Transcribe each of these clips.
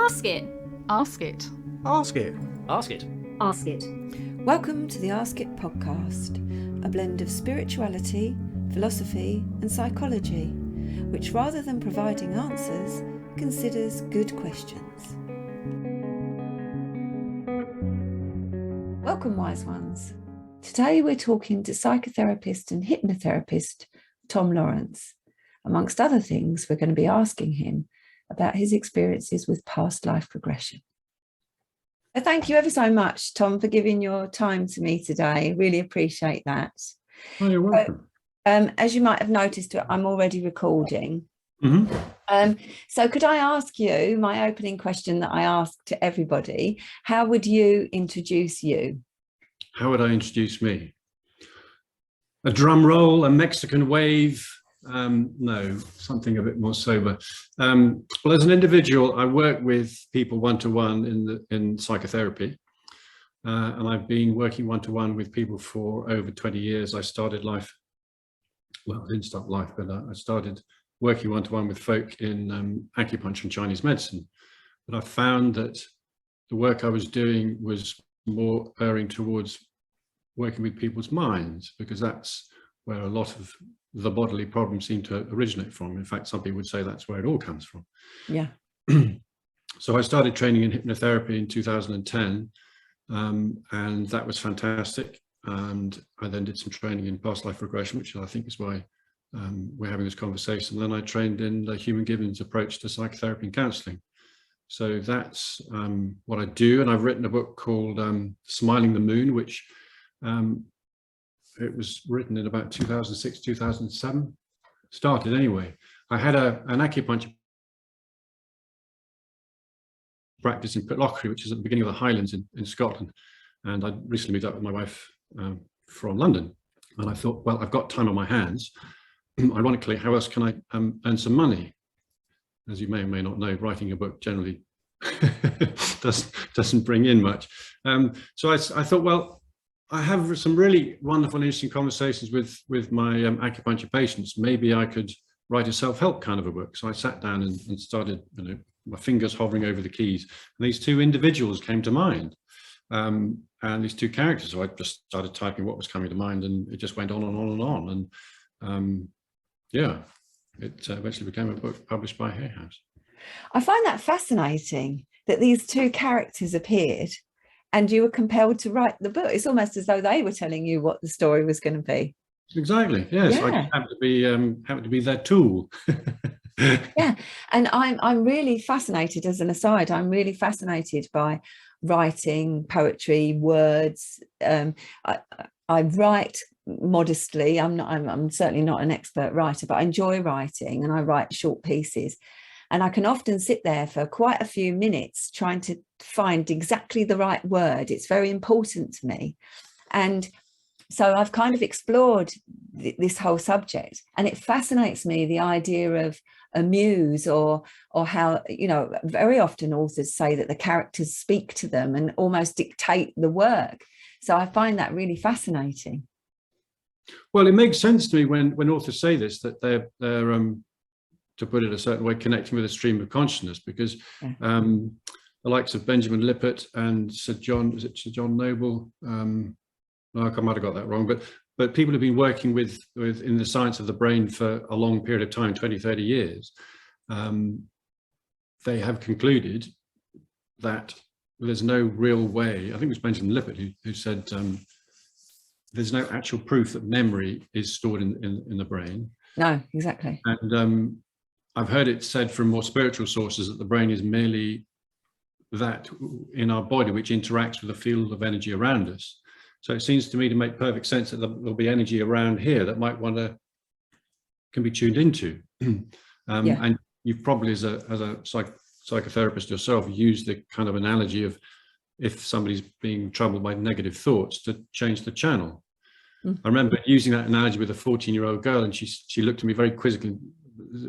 Ask it. Ask it. Ask it. Ask it. Ask it. Welcome to the Ask It podcast, a blend of spirituality, philosophy and psychology, which rather than providing answers, considers good questions. Welcome, wise ones. Today we're talking to psychotherapist and hypnotherapist Tom Lawrence. Amongst other things, we're going to be asking him about his experiences with past life regression. Thank you ever so much, Tom, for giving your time to me today. Really appreciate that. Oh, you're welcome. As you might have noticed, I'm already recording. Mm-hmm. So could I ask you, my opening question that I ask to everybody, how would you introduce you? How would I introduce me? A drum roll, a Mexican wave? No, something a bit more sober. Well, as an individual, I work with people one-to-one in psychotherapy, and I've been working one-to-one with people for over 20 years. I started life, well, I didn't start life, but I started working one-to-one with folk in acupuncture and Chinese medicine. But I found that the work I was doing was more erring towards working with people's minds, because that's where a lot of the bodily problems seem to originate from. In fact, some people would say that's where it all comes from. Yeah. So I started training in hypnotherapy in 2010, and that was fantastic. And I then did some training in past life regression, which I think is why we're having this conversation. Then I trained in the Human Gibbons approach to psychotherapy and counselling. So that's what I do. And I've written a book called Smiling the Moon, which it was written in about 2006, 2007. Started anyway. I had an acupuncture practice in Pitlochry, which is at the beginning of the Highlands in Scotland. And I recently moved up with my wife from London. And I thought, well, I've got time on my hands. Ironically, how else can I earn some money? As you may or may not know, writing a book generally doesn't bring in much. So I thought, well, I have some really wonderful and interesting conversations with my acupuncture patients. Maybe I could write a self-help kind of a book. So I sat down and started, my fingers hovering over the keys. And these two individuals came to mind, and these two characters. So I just started typing what was coming to mind, and it just went on and on and on. And yeah, it eventually became a book published by Hay House. I find that fascinating that these two characters appeared and you were compelled to write the book. It's almost as though they were telling you what the story was going to be. Exactly. Yes, yeah. I happened to be their tool. Yeah, and I'm really fascinated. As an aside, I'm really fascinated by writing, poetry, words. I write modestly. I'm certainly not an expert writer, but I enjoy writing, and I write short pieces. And I can often sit there for quite a few minutes trying to find exactly the right word. It's very important to me. And so I've kind of explored this whole subject, and it fascinates me, the idea of a muse, or how, very often authors say that the characters speak to them and almost dictate the work. So I find that really fascinating. Well, it makes sense to me when authors say this, that they're to put it a certain way, connecting with a stream of consciousness, because the likes of Benjamin Lippert and Sir John Noble, I might have got that wrong, but people have been working with in the science of the brain for a long period of time, 20, 30 years. They have concluded that there's no real way, I think it was Benjamin Lippert who said there's no actual proof that memory is stored in the brain. No, exactly. And I've heard it said from more spiritual sources that the brain is merely that in our body which interacts with the field of energy around us. So it seems to me to make perfect sense that there'll be energy around here that might can be tuned into. And you've probably, as a psychotherapist yourself, used the kind of analogy of if somebody's being troubled by negative thoughts, to change the channel. I remember using that analogy with a 14-year-old girl, and she looked at me very quizzically.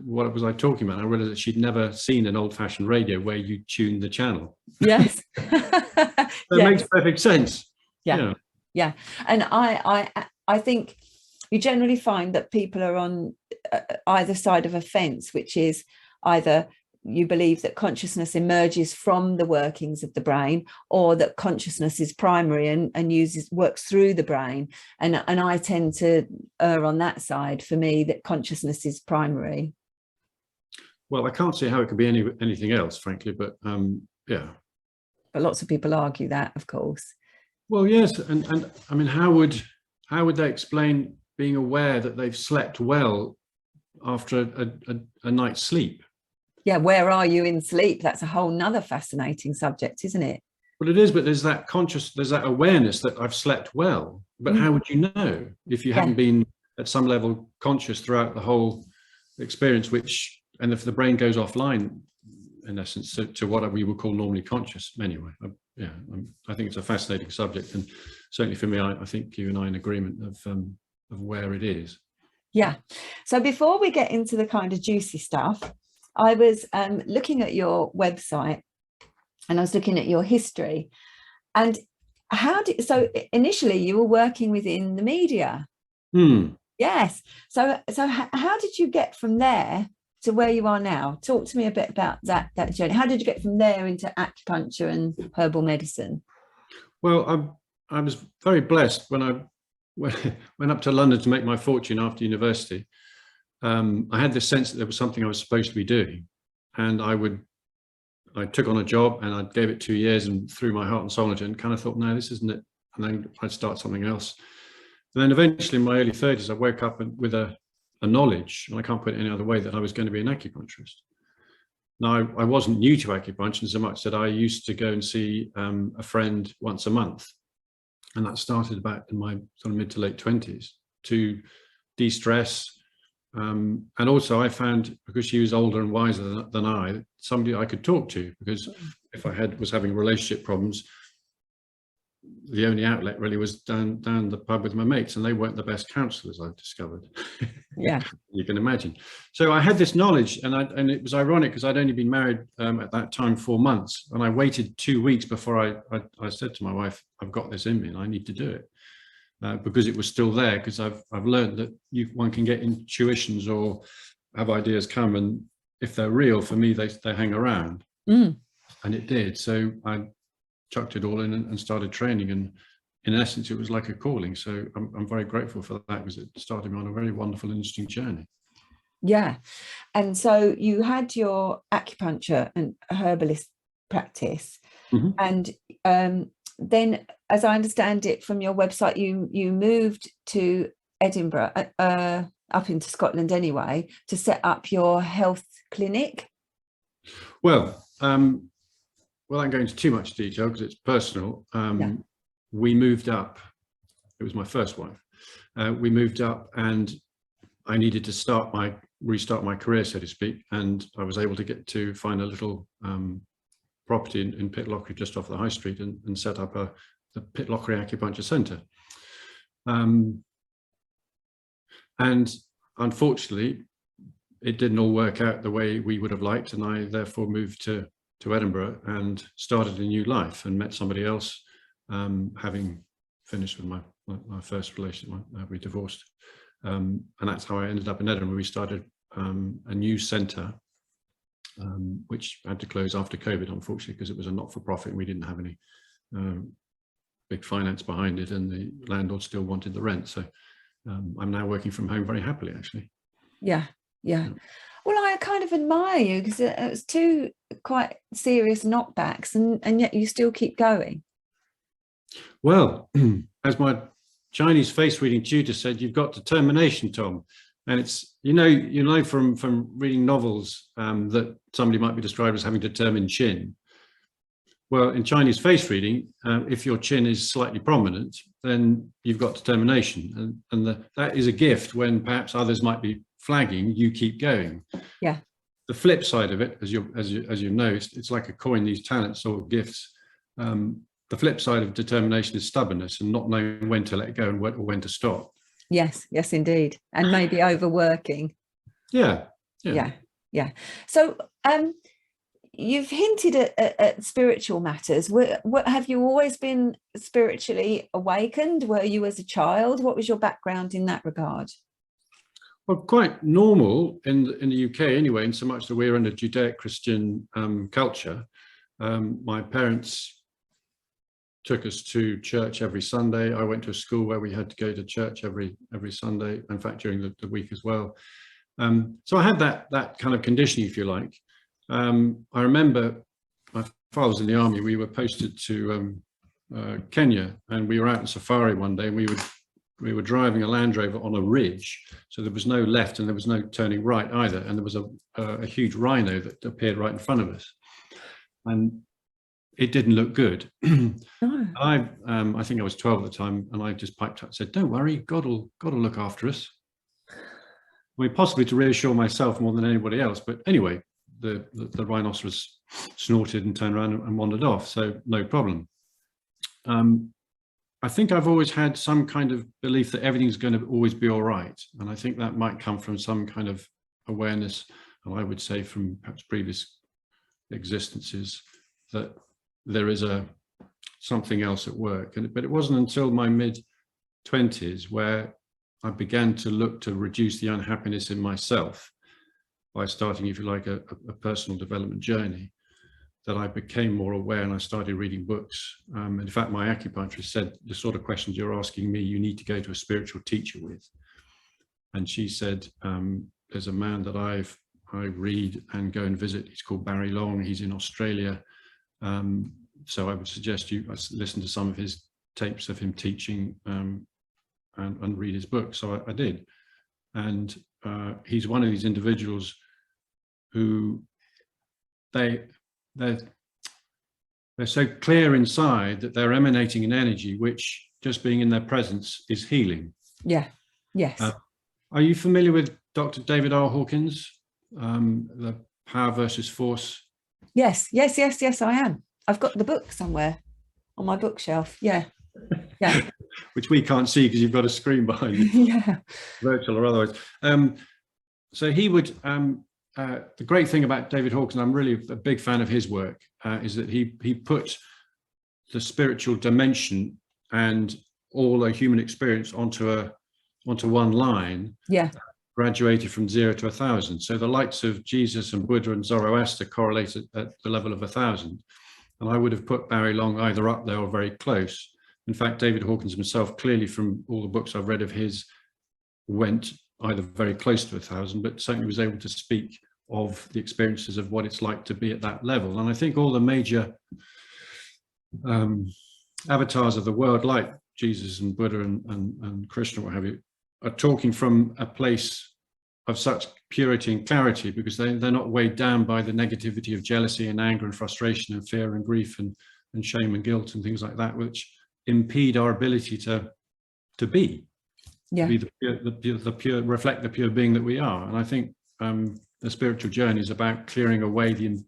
What was I talking about? I realized that she'd never seen an old-fashioned radio where you tune the channel. Yes. That makes perfect sense. Yeah. And I think you generally find that people are on either side of a fence, which is either you believe that consciousness emerges from the workings of the brain, or that consciousness is primary and works through the brain. And I tend to err on that side. For me, that consciousness is primary. Well, I can't see how it could be anything else, frankly, but yeah. But lots of people argue that, of course. Well, yes, and I mean, how would they explain being aware that they've slept well after a night's sleep? Yeah, where are you in sleep? That's a whole nother fascinating subject, isn't it? Well, it is, but there's that awareness that I've slept well. But how would you know if you haven't been at some level conscious throughout the whole experience, and if the brain goes offline, in essence, to what we would call normally conscious anyway. I think it's a fascinating subject, and certainly for me, I think you and I are in agreement of where it is. Yeah. So before we get into the kind of juicy stuff, I was looking at your website, and I was looking at your history. And so initially you were working within the media. Yes. So how did you get from there to where you are now? Talk to me a bit about that journey. How did you get from there into acupuncture and herbal medicine? Well, I was very blessed when I went up to London to make my fortune after university. I had this sense that there was something I was supposed to be doing, and I took on a job and I gave it 2 years and threw my heart and soul into it, and kind of thought, no, this isn't it. And then I'd start something else. And then eventually in my early 30s, I woke up with a knowledge, and I can't put it any other way, that I was going to be an acupuncturist. Now, I wasn't new to acupuncture so much that I used to go and see a friend once a month. And that started about in my sort of mid to late 20s to de-stress. And also I found, because she was older and wiser than I, somebody I could talk to, because if I was having relationship problems, the only outlet really was down the pub with my mates, and they weren't the best counselors, I've discovered. Yeah. You can imagine. So I had this knowledge, and it was ironic because I'd only been married at that time 4 months, and I waited 2 weeks before I said to my wife, I've got this in me and I need to do it, because it was still there, because I've learned that one can get intuitions or have ideas come, and if they're real, for me, they hang around. And it did. So I chucked it all in and started training, and in essence it was like a calling. So I'm very grateful for that, because it started me on a very wonderful, interesting journey. Yeah. And so you had your acupuncture and herbalist practice, and then, as I understand it from your website, you moved to Edinburgh, up into Scotland anyway, to set up your health clinic. Well, without going into too much detail, because it's personal, we moved up. It was my first wife. We moved up, and I needed to restart my career, so to speak. And I was able to find a little property in Pitlochry, just off the high street, and set up the Pitlochry Acupuncture Centre. And unfortunately, it didn't all work out the way we would have liked, and I therefore moved to Edinburgh and started a new life, and met somebody else, having finished with my first relationship. We divorced, and that's how I ended up in Edinburgh. We started a new centre, which had to close after COVID, unfortunately, because it was a not-for-profit and we didn't have any big finance behind it, and the landlord still wanted the rent. So I'm now working from home very happily, actually. Yeah. Well, I kind of admire you, because it was 2 quite serious knockbacks, and yet you still keep going. Well, as my Chinese face reading tutor said, you've got determination, Tom. And it's, you know from reading novels that somebody might be described as having determined chin. Well, in Chinese face reading, if your chin is slightly prominent, then you've got determination, and that is a gift. When perhaps others might be flagging, you keep going. Yeah. The flip side of it, as you know, it's like a coin, these talents or gifts. The flip side of determination is stubbornness, and not knowing when to let go and when to stop. Yes, indeed. And maybe overworking. Yeah. So you've hinted at spiritual matters. Have you always been spiritually awakened? Were you as a child? What was your background in that regard? Well, quite normal in the UK anyway, in so much that we're in a Judeo-Christian culture. My parents took us to church every Sunday. I went to a school where we had to go to church every Sunday, in fact, during the week as well. So I had that kind of conditioning, if you like. I remember my father was in the army. We were posted to Kenya, and we were out in safari one day, and we were driving a Land Rover on a ridge, so there was no left and there was no turning right either, and there was a huge rhino that appeared right in front of us, and it didn't look good. No. I think I was 12 at the time, and I just piped up and said, "Don't worry, God will look after us." I mean, possibly to reassure myself more than anybody else, but anyway, the rhinoceros snorted and turned around and wandered off, so no problem. I think I've always had some kind of belief that everything's going to always be all right, and I think that might come from some kind of awareness, and I would say from perhaps previous existences, that there is something else at work. But it wasn't until my mid-20s where I began to look to reduce the unhappiness in myself by starting, if you like, a personal development journey, that I became more aware, and I started reading books. In fact, my acupuncturist said, the sort of questions you're asking me, you need to go to a spiritual teacher with. And she said, there's a man that I read and go and visit. He's called Barry Long. He's in Australia. So I would suggest you listen to some of his tapes of him teaching and read his book. So I did. And he's one of these individuals who they're so clear inside that they're emanating an energy which just being in their presence is healing. Yeah. Yes. Are you familiar with Dr. David R. Hawkins, the Power versus Force? Yes, I am. I've got the book somewhere on my bookshelf. Yeah. Which we can't see because you've got a screen behind you. Yeah. Virtual or otherwise. So he would, the great thing about David Hawkins, I'm really a big fan of his work, is that he put the spiritual dimension and all a human experience onto one line. Yeah. Graduated from 0 to 1,000. So the likes of Jesus and Buddha and Zoroaster correlated at the level of 1,000. And I would have put Barry Long either up there or very close. In fact, David Hawkins himself, clearly from all the books I've read of his, went either very close to 1,000, but certainly was able to speak of the experiences of what it's like to be at that level. And I think all the major avatars of the world, like Jesus and Buddha and Krishna, what have you, are talking from a place of such purity and clarity, because they're not weighed down by the negativity of jealousy and anger and frustration and fear and grief and shame and guilt and things like that, which impede our ability to be, yeah, to be the pure, reflect the pure being that we are. And I think the spiritual journey is about clearing away the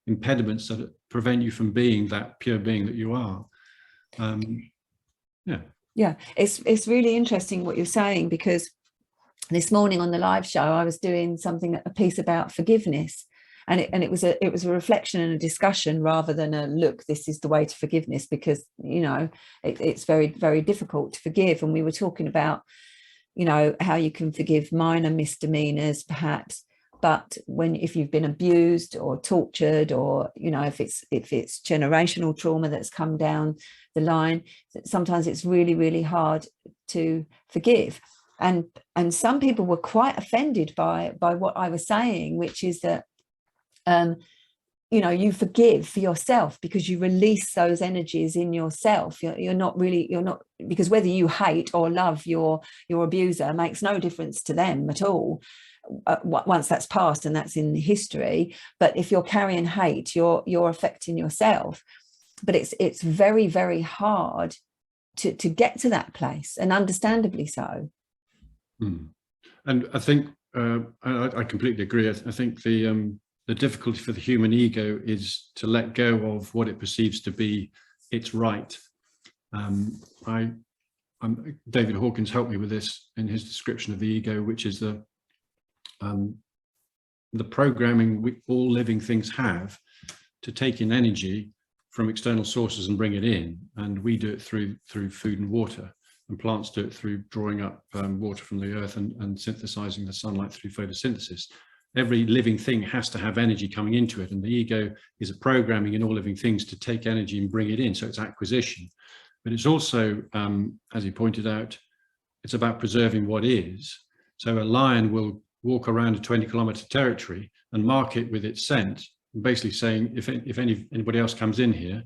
impediments that prevent you from being that pure being that you are. Yeah, it's really interesting what you're saying, because this morning on the live show I was doing a piece about forgiveness, and it was a reflection and a discussion rather than a look, this is the way to forgiveness, because it's very, very difficult to forgive. And we were talking about how you can forgive minor misdemeanors perhaps, but if you've been abused or tortured, or if it's generational trauma that's come down the line, sometimes it's really, really hard to forgive. And some people were quite offended by what I was saying, which is that you forgive for yourself because you release those energies in yourself. You're not because whether you hate or love your abuser makes no difference to them at all. Once that's passed and that's in history. But if you're carrying hate, you're affecting yourself. But it's very, very hard to get to that place, and understandably so. And I think I completely agree. I think the difficulty for the human ego is to let go of what it perceives to be its right. David Hawkins helped me with this in his description of the ego, which is the programming all living things have to take in energy from external sources and bring it in, and we do it through food and water. and plants do it through drawing up water from the earth and synthesizing the sunlight through photosynthesis. Every living thing has to have energy coming into it, and the ego is a programming in all living things to take energy and bring it in, so it's acquisition. But it's also, as he pointed out, it's about preserving what is. So a lion will walk around a 20-kilometer territory and mark it with its scent, basically saying, if anybody else comes in here,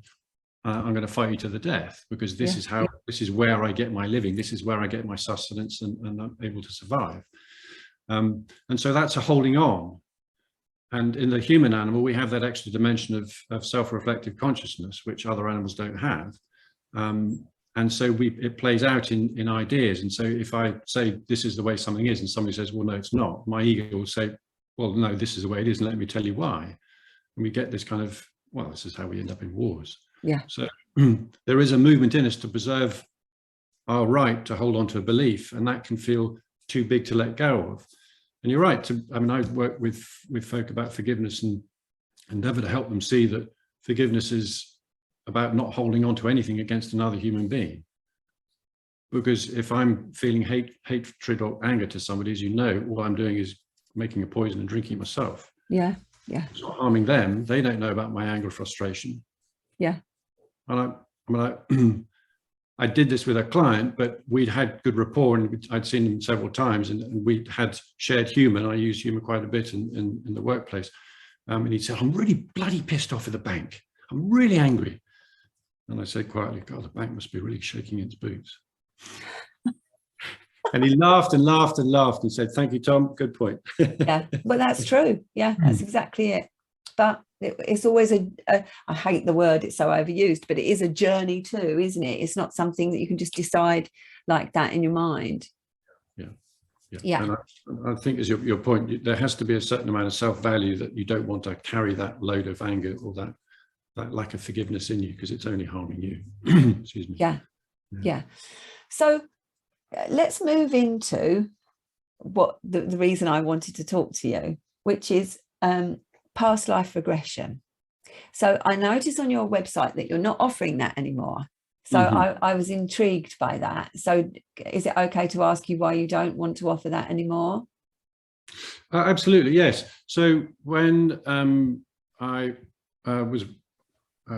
I'm going to fight you to the death, because this is how, this is where I get my living, this is where I get my sustenance, and I'm able to survive. And so that's a holding on. And in the human animal, we have that extra dimension of self-reflective consciousness, which other animals don't have. And so it plays out in ideas. And so if I say this is the way something is, and somebody says, well, no, it's not, my ego will say, well, no, this is the way it is, and let me tell you why. And we get this kind of, well, this is how we end up in wars. Yeah. So there is a movement in us to preserve our right to hold on to a belief, and that can feel too big to let go of. And you're right. I mean, I work with folk about forgiveness and endeavor to help them see that forgiveness is about not holding on to anything against another human being. Because if I'm feeling hatred or anger to somebody, as you know, all I'm doing is making a poison and drinking it myself. Yeah, yeah. It's not harming them. They don't know about my anger or frustration. Yeah. And I did this with a client, but we'd had good rapport, and I'd seen him several times, and we'd had shared humor, and I use humor quite a bit in the workplace. And he said, I'm really bloody pissed off at the bank. I'm really angry. And I said quietly, God, the bank must be really shaking its boots. And he laughed and laughed and laughed and said, thank you, Tom, good point. Yeah, well, that's true. Yeah, that's exactly it. But it's always I hate the word, it's so overused, but it is a journey too, isn't it? It's not something that you can just decide like that in your mind. Yeah. And I think, as your point, there has to be a certain amount of self-value, that you don't want to carry that load of anger or that lack of forgiveness in you, because it's only harming you. Excuse me. Yeah. So let's move into what the reason I wanted to talk to you, which is past life regression. So I noticed on your website that you're not offering that anymore. So I was intrigued by that. So is it okay to ask you why you don't want to offer that anymore? Absolutely, yes. So when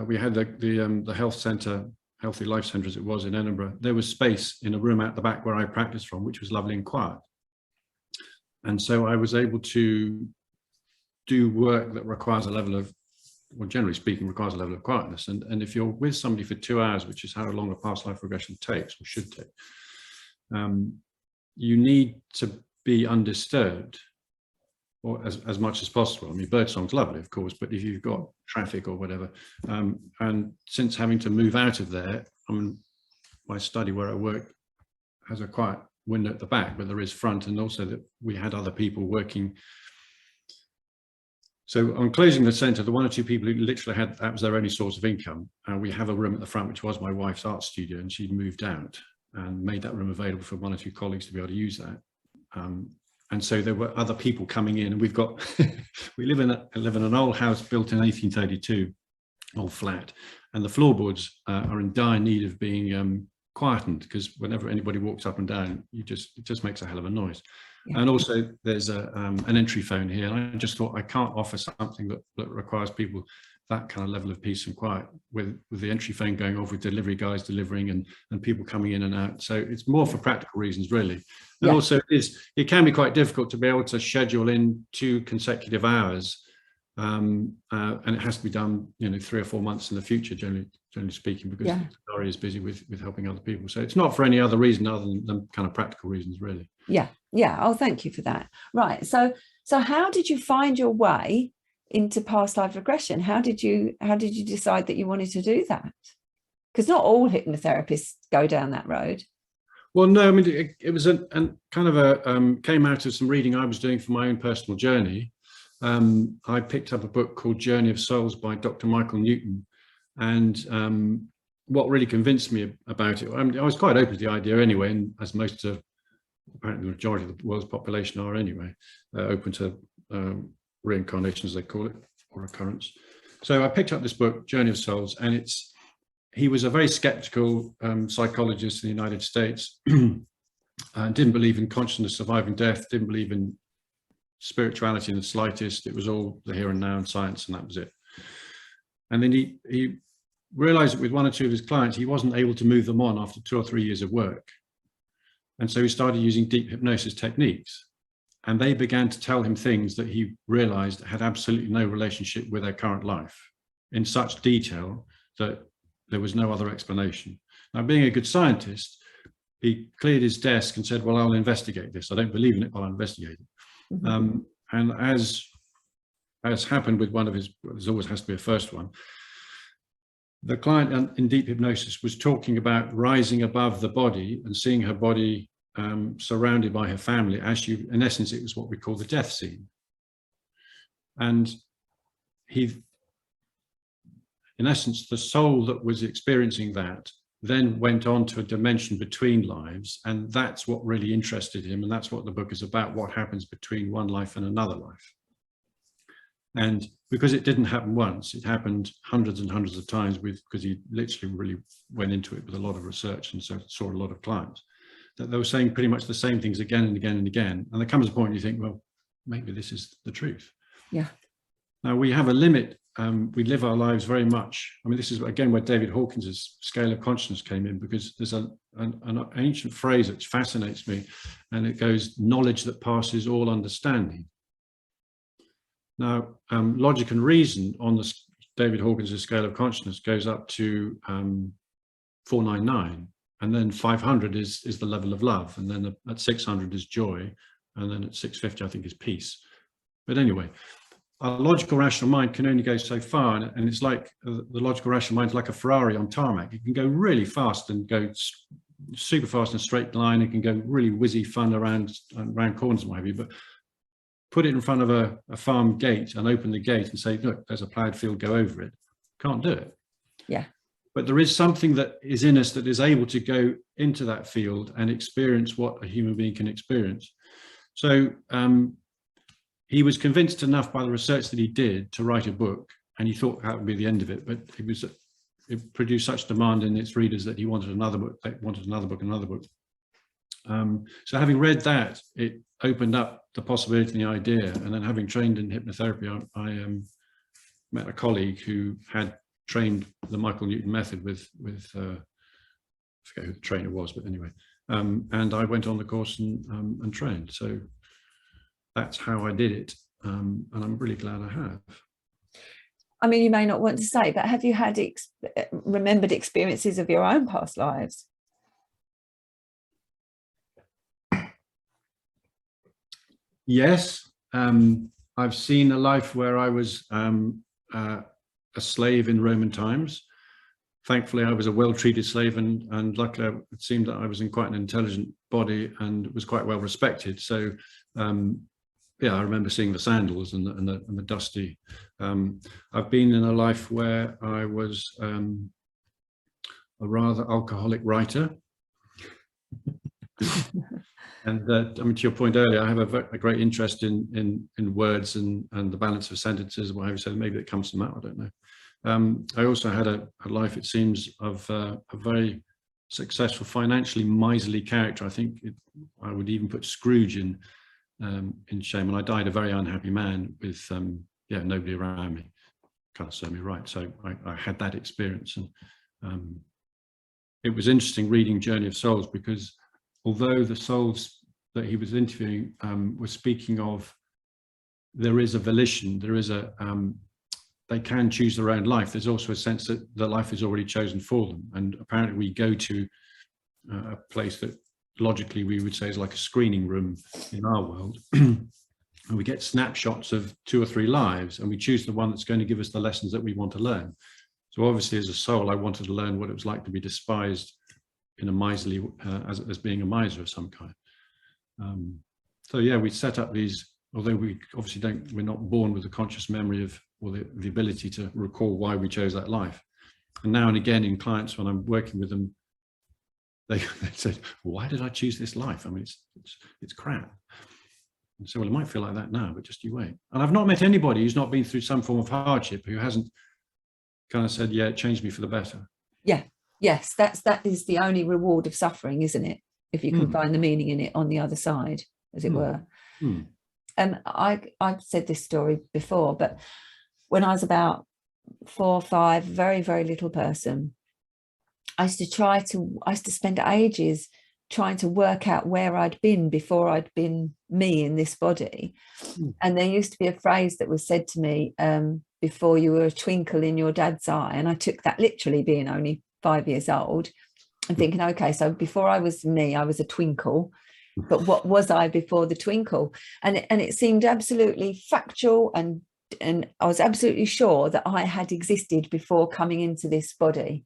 we had the health centre, Healthy Life Centre as it was in Edinburgh, there was space in a room at the back where I practiced from, which was lovely and quiet. And so I was able to do work that requires a level of, well, generally speaking, requires a level of quietness. And if you're with somebody for 2 hours, which is how long a past life regression takes, or should take, you need to be undisturbed, or as much as possible. I mean, birdsong's lovely, of course, but if you've got traffic or whatever, and since having to move out of there, my study where I work has a quiet window at the back, but there is front, and also that we had other people working. So on closing the centre, the 1 or 2 people who literally had, that was their only source of income. We have a room at the front, which was my wife's art studio, and she'd moved out and made that room available for 1 or 2 colleagues to be able to use that. And so there were other people coming in, and we've got, we live in an old house built in 1832, old flat, and the floorboards are in dire need of being quietened, because whenever anybody walks up and down, it just makes a hell of a noise. Yeah. And also there's an entry phone here, and I just thought I can't offer something that requires people that kind of level of peace and quiet with the entry phone going off, with delivery guys delivering and people coming in and out. So it's more for practical reasons, really. And also it can be quite difficult to be able to schedule in 2 consecutive hours, and it has to be done, 3 or 4 months in the future, generally speaking, because the area is busy with helping other people. So it's not for any other reason other than kind of practical reasons, really. Yeah. Oh, thank you for that. Right. So how did you find your way into past life regression? How did you decide that you wanted to do that? Because not all hypnotherapists go down that road. Well, no, I mean, it was a kind of came out of some reading I was doing for my own personal journey. I picked up a book called Journey of Souls by Dr. Michael Newton, and what really convinced me about it, I was quite open to the idea anyway, and as most of, apparently the majority of the world's population are anyway, open to reincarnation, as they call it, or occurrence. So I picked up this book, Journey of Souls, and it's he was a very skeptical psychologist in the United States, and didn't believe in consciousness surviving death, didn't believe in spirituality in the slightest. It was all the here and now and science, and that was it. And then he realized that with one or two of his clients, he wasn't able to move them on after 2 or 3 years of work. And so he started using deep hypnosis techniques. And they began to tell him things that he realized had absolutely no relationship with their current life, in such detail that there was no other explanation. Now, being a good scientist, he cleared his desk and said, well, I'll investigate this. I don't believe in it, but I'll investigate it. Mm-hmm. And as happened with one of his, there always has to be a first one, the client in deep hypnosis was talking about rising above the body and seeing her body surrounded by her family, as she, in essence, it was what we call the death scene. And he, in essence, the soul that was experiencing that then went on to a dimension between lives, and that's what really interested him, and that's what the book is about, what happens between one life and another life. And because it didn't happen once, it happened hundreds and hundreds of times, because he literally really went into it with a lot of research, and so saw a lot of clients, that they were saying pretty much the same things again and again and again. And there comes a point you think, well, maybe this is the truth. Yeah. Now we have a limit. We live our lives very much. I mean, this is again where David Hawkins's scale of consciousness came in, because there's an ancient phrase that fascinates me, and it goes, knowledge that passes all understanding. Now, logic and reason on the David Hawkins's scale of consciousness goes up to 499, and then 500 is the level of love, and then at 600 is joy, and then at 650 I think is peace. But anyway, our logical rational mind can only go so far, and it's like the logical rational mind is like a Ferrari on tarmac. It can go really fast and go super fast in a straight line. It can go really whizzy fun around corners and what have you, but put it in front of a farm gate and open the gate and say, look, there's a ploughed field, go over it. Can't do it. Yeah. But there is something that is in us that is able to go into that field and experience what a human being can experience. So he was convinced enough by the research that he did to write a book, and he thought that would be the end of it, but it produced such demand in its readers that he wanted another book, another book. So having read that, it opened up the possibility and the idea. And then having trained in hypnotherapy, I met a colleague who had trained the Michael Newton method with I forget who the trainer was, but anyway, and I went on the course and trained. So that's how I did it, and I'm really glad I have. I mean, you may not want to say, but have you had remembered experiences of your own past lives? Yes, I've seen a life where I was a slave in Roman times. Thankfully, I was a well-treated slave, and luckily it seemed that I was in quite an intelligent body and was quite well respected. So yeah, I remember seeing the sandals and the dusty. I've been in a life where I was a rather alcoholic writer. And I mean, to your point earlier, I have a great interest in words and the balance of sentences, what have you, so maybe it comes from that, I don't know. I also had a life, it seems, of a very successful, financially miserly character. I think I would even put Scrooge in shame, and I died a very unhappy man with yeah, nobody around me. Kind of served me right. So I had that experience, and it was interesting reading Journey of Souls, because although the souls that he was interviewing were speaking of, there is a volition, there is a they can choose their own life. There's also a sense that the life is already chosen for them, and apparently we go to a place that logically we would say is like a screening room in our world, and we get snapshots of 2 or 3 lives, and we choose the one that's going to give us the lessons that we want to learn. So obviously, as a soul, I wanted to learn what it was like to be despised in a miserly, as being a miser of some kind. So yeah, we set up these, although we obviously we're not born with the conscious memory of, or the ability to recall why we chose that life. And now and again in clients, when I'm working with them, they said, why did I choose this life? I mean, it's crap. And so, well, it might feel like that now, but just you wait. And I've not met anybody who's not been through some form of hardship who hasn't kind of said, yeah, it changed me for the better. Yeah. Yes, that is the only reward of suffering, isn't it? If you can find the meaning in it on the other side, as it were. I've said this story before, but when I was about 4 or 5, very, very little person, I used to spend ages trying to work out where I'd been before I'd been me in this body. And there used to be a phrase that was said to me, before you were a twinkle in your dad's eye. And I took that literally, being only 5 years old, and thinking, okay, so before I was me, I was a twinkle, but what was I before the twinkle? And it seemed absolutely factual, and I was absolutely sure that I had existed before coming into this body.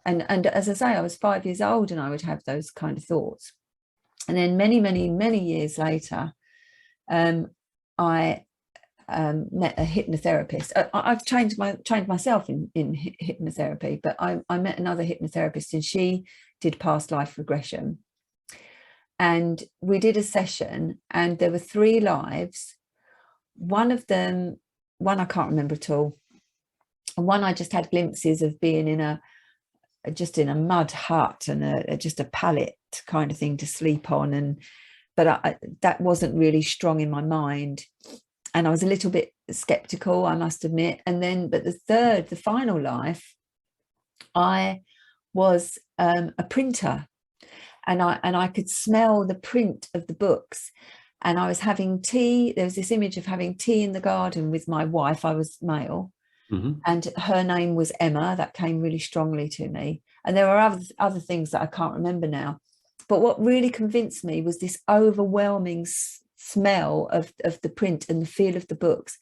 And as I say, I was 5 years old and I would have those kind of thoughts. And then many, many, many years later, I met a hypnotherapist. I've trained myself in hypnotherapy, but I met another hypnotherapist, and she did past life regression. And we did a session, and there were 3 lives. One I can't remember at all. And one I just had glimpses of being in a mud hut and just a pallet kind of thing to sleep on. But that wasn't really strong in my mind. And I was a little bit skeptical, I must admit. But the final life, I was a printer, and I could smell the print of the books. And I was having tea. There was this image of having tea in the garden with my wife. I was male. And her name was Emma. That came really strongly to me. And there were other things that I can't remember now. But what really convinced me was this overwhelming smell of the print and the feel of the books.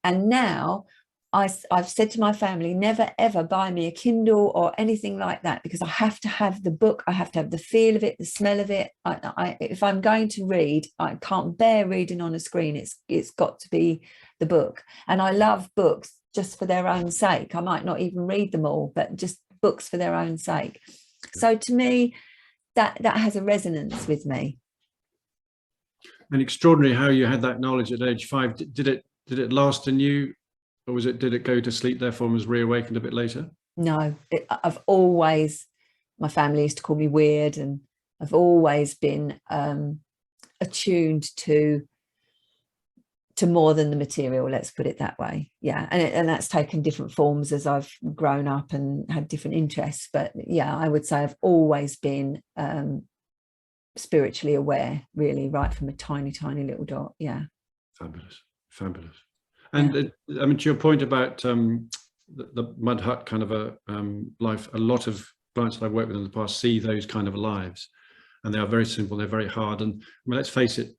And now I've said to my family, never ever buy me a Kindle or anything like that, because I have to have the book. I have to have the feel of it, the smell of it. If I'm going to read, I can't bear reading on a screen. It's got to be the book. And I love books just for their own sake. I might not even read them all, but just books for their own sake. So to me, that has a resonance with me. And extraordinary how you had that knowledge at age 5. Did it last in you, or did it go to sleep therefore and was reawakened a bit later? No, my family used to call me weird, and I've always been attuned to more than the material, let's put it that way. Yeah. And that's taken different forms as I've grown up and had different interests. But yeah, I would say I've always been spiritually aware, really, right from a tiny, tiny little dot. Yeah. Fabulous. And I mean, to your point about the mud hut kind of a life, a lot of clients that I've worked with in the past see those kind of lives, and they are very simple, they're very hard. And I mean, let's face it,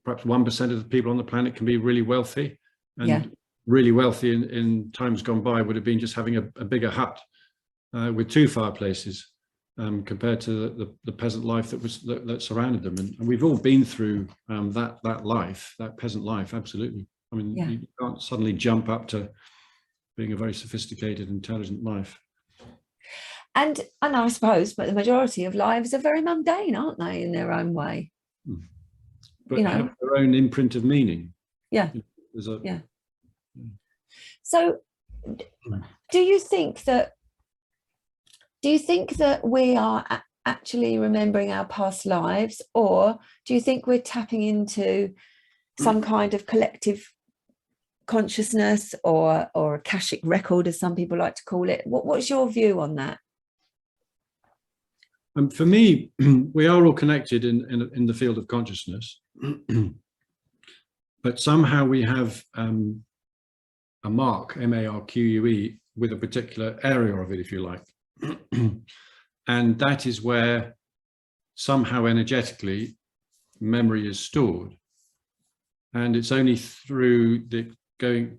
perhaps 1% of the people on the planet can be really wealthy, and really wealthy in times gone by would have been just having a bigger hut with 2 fireplaces, compared to the peasant life that surrounded them. And we've all been through that life, that peasant life. Absolutely. I mean, you can't suddenly jump up to being a very sophisticated, intelligent life. And I suppose, but the majority of lives are very mundane, aren't they, in their own way? But have their own imprint of meaning. Yeah. So do you think that we are actually remembering our past lives, or do you think we're tapping into some kind of collective consciousness or akashic record, as some people like to call it? What's your view on that? For me, we are all connected in the field of consciousness, but somehow we have a mark, M-A-R-Q-U-E, with a particular area of it, if you like. And that is where somehow energetically memory is stored. And it's only through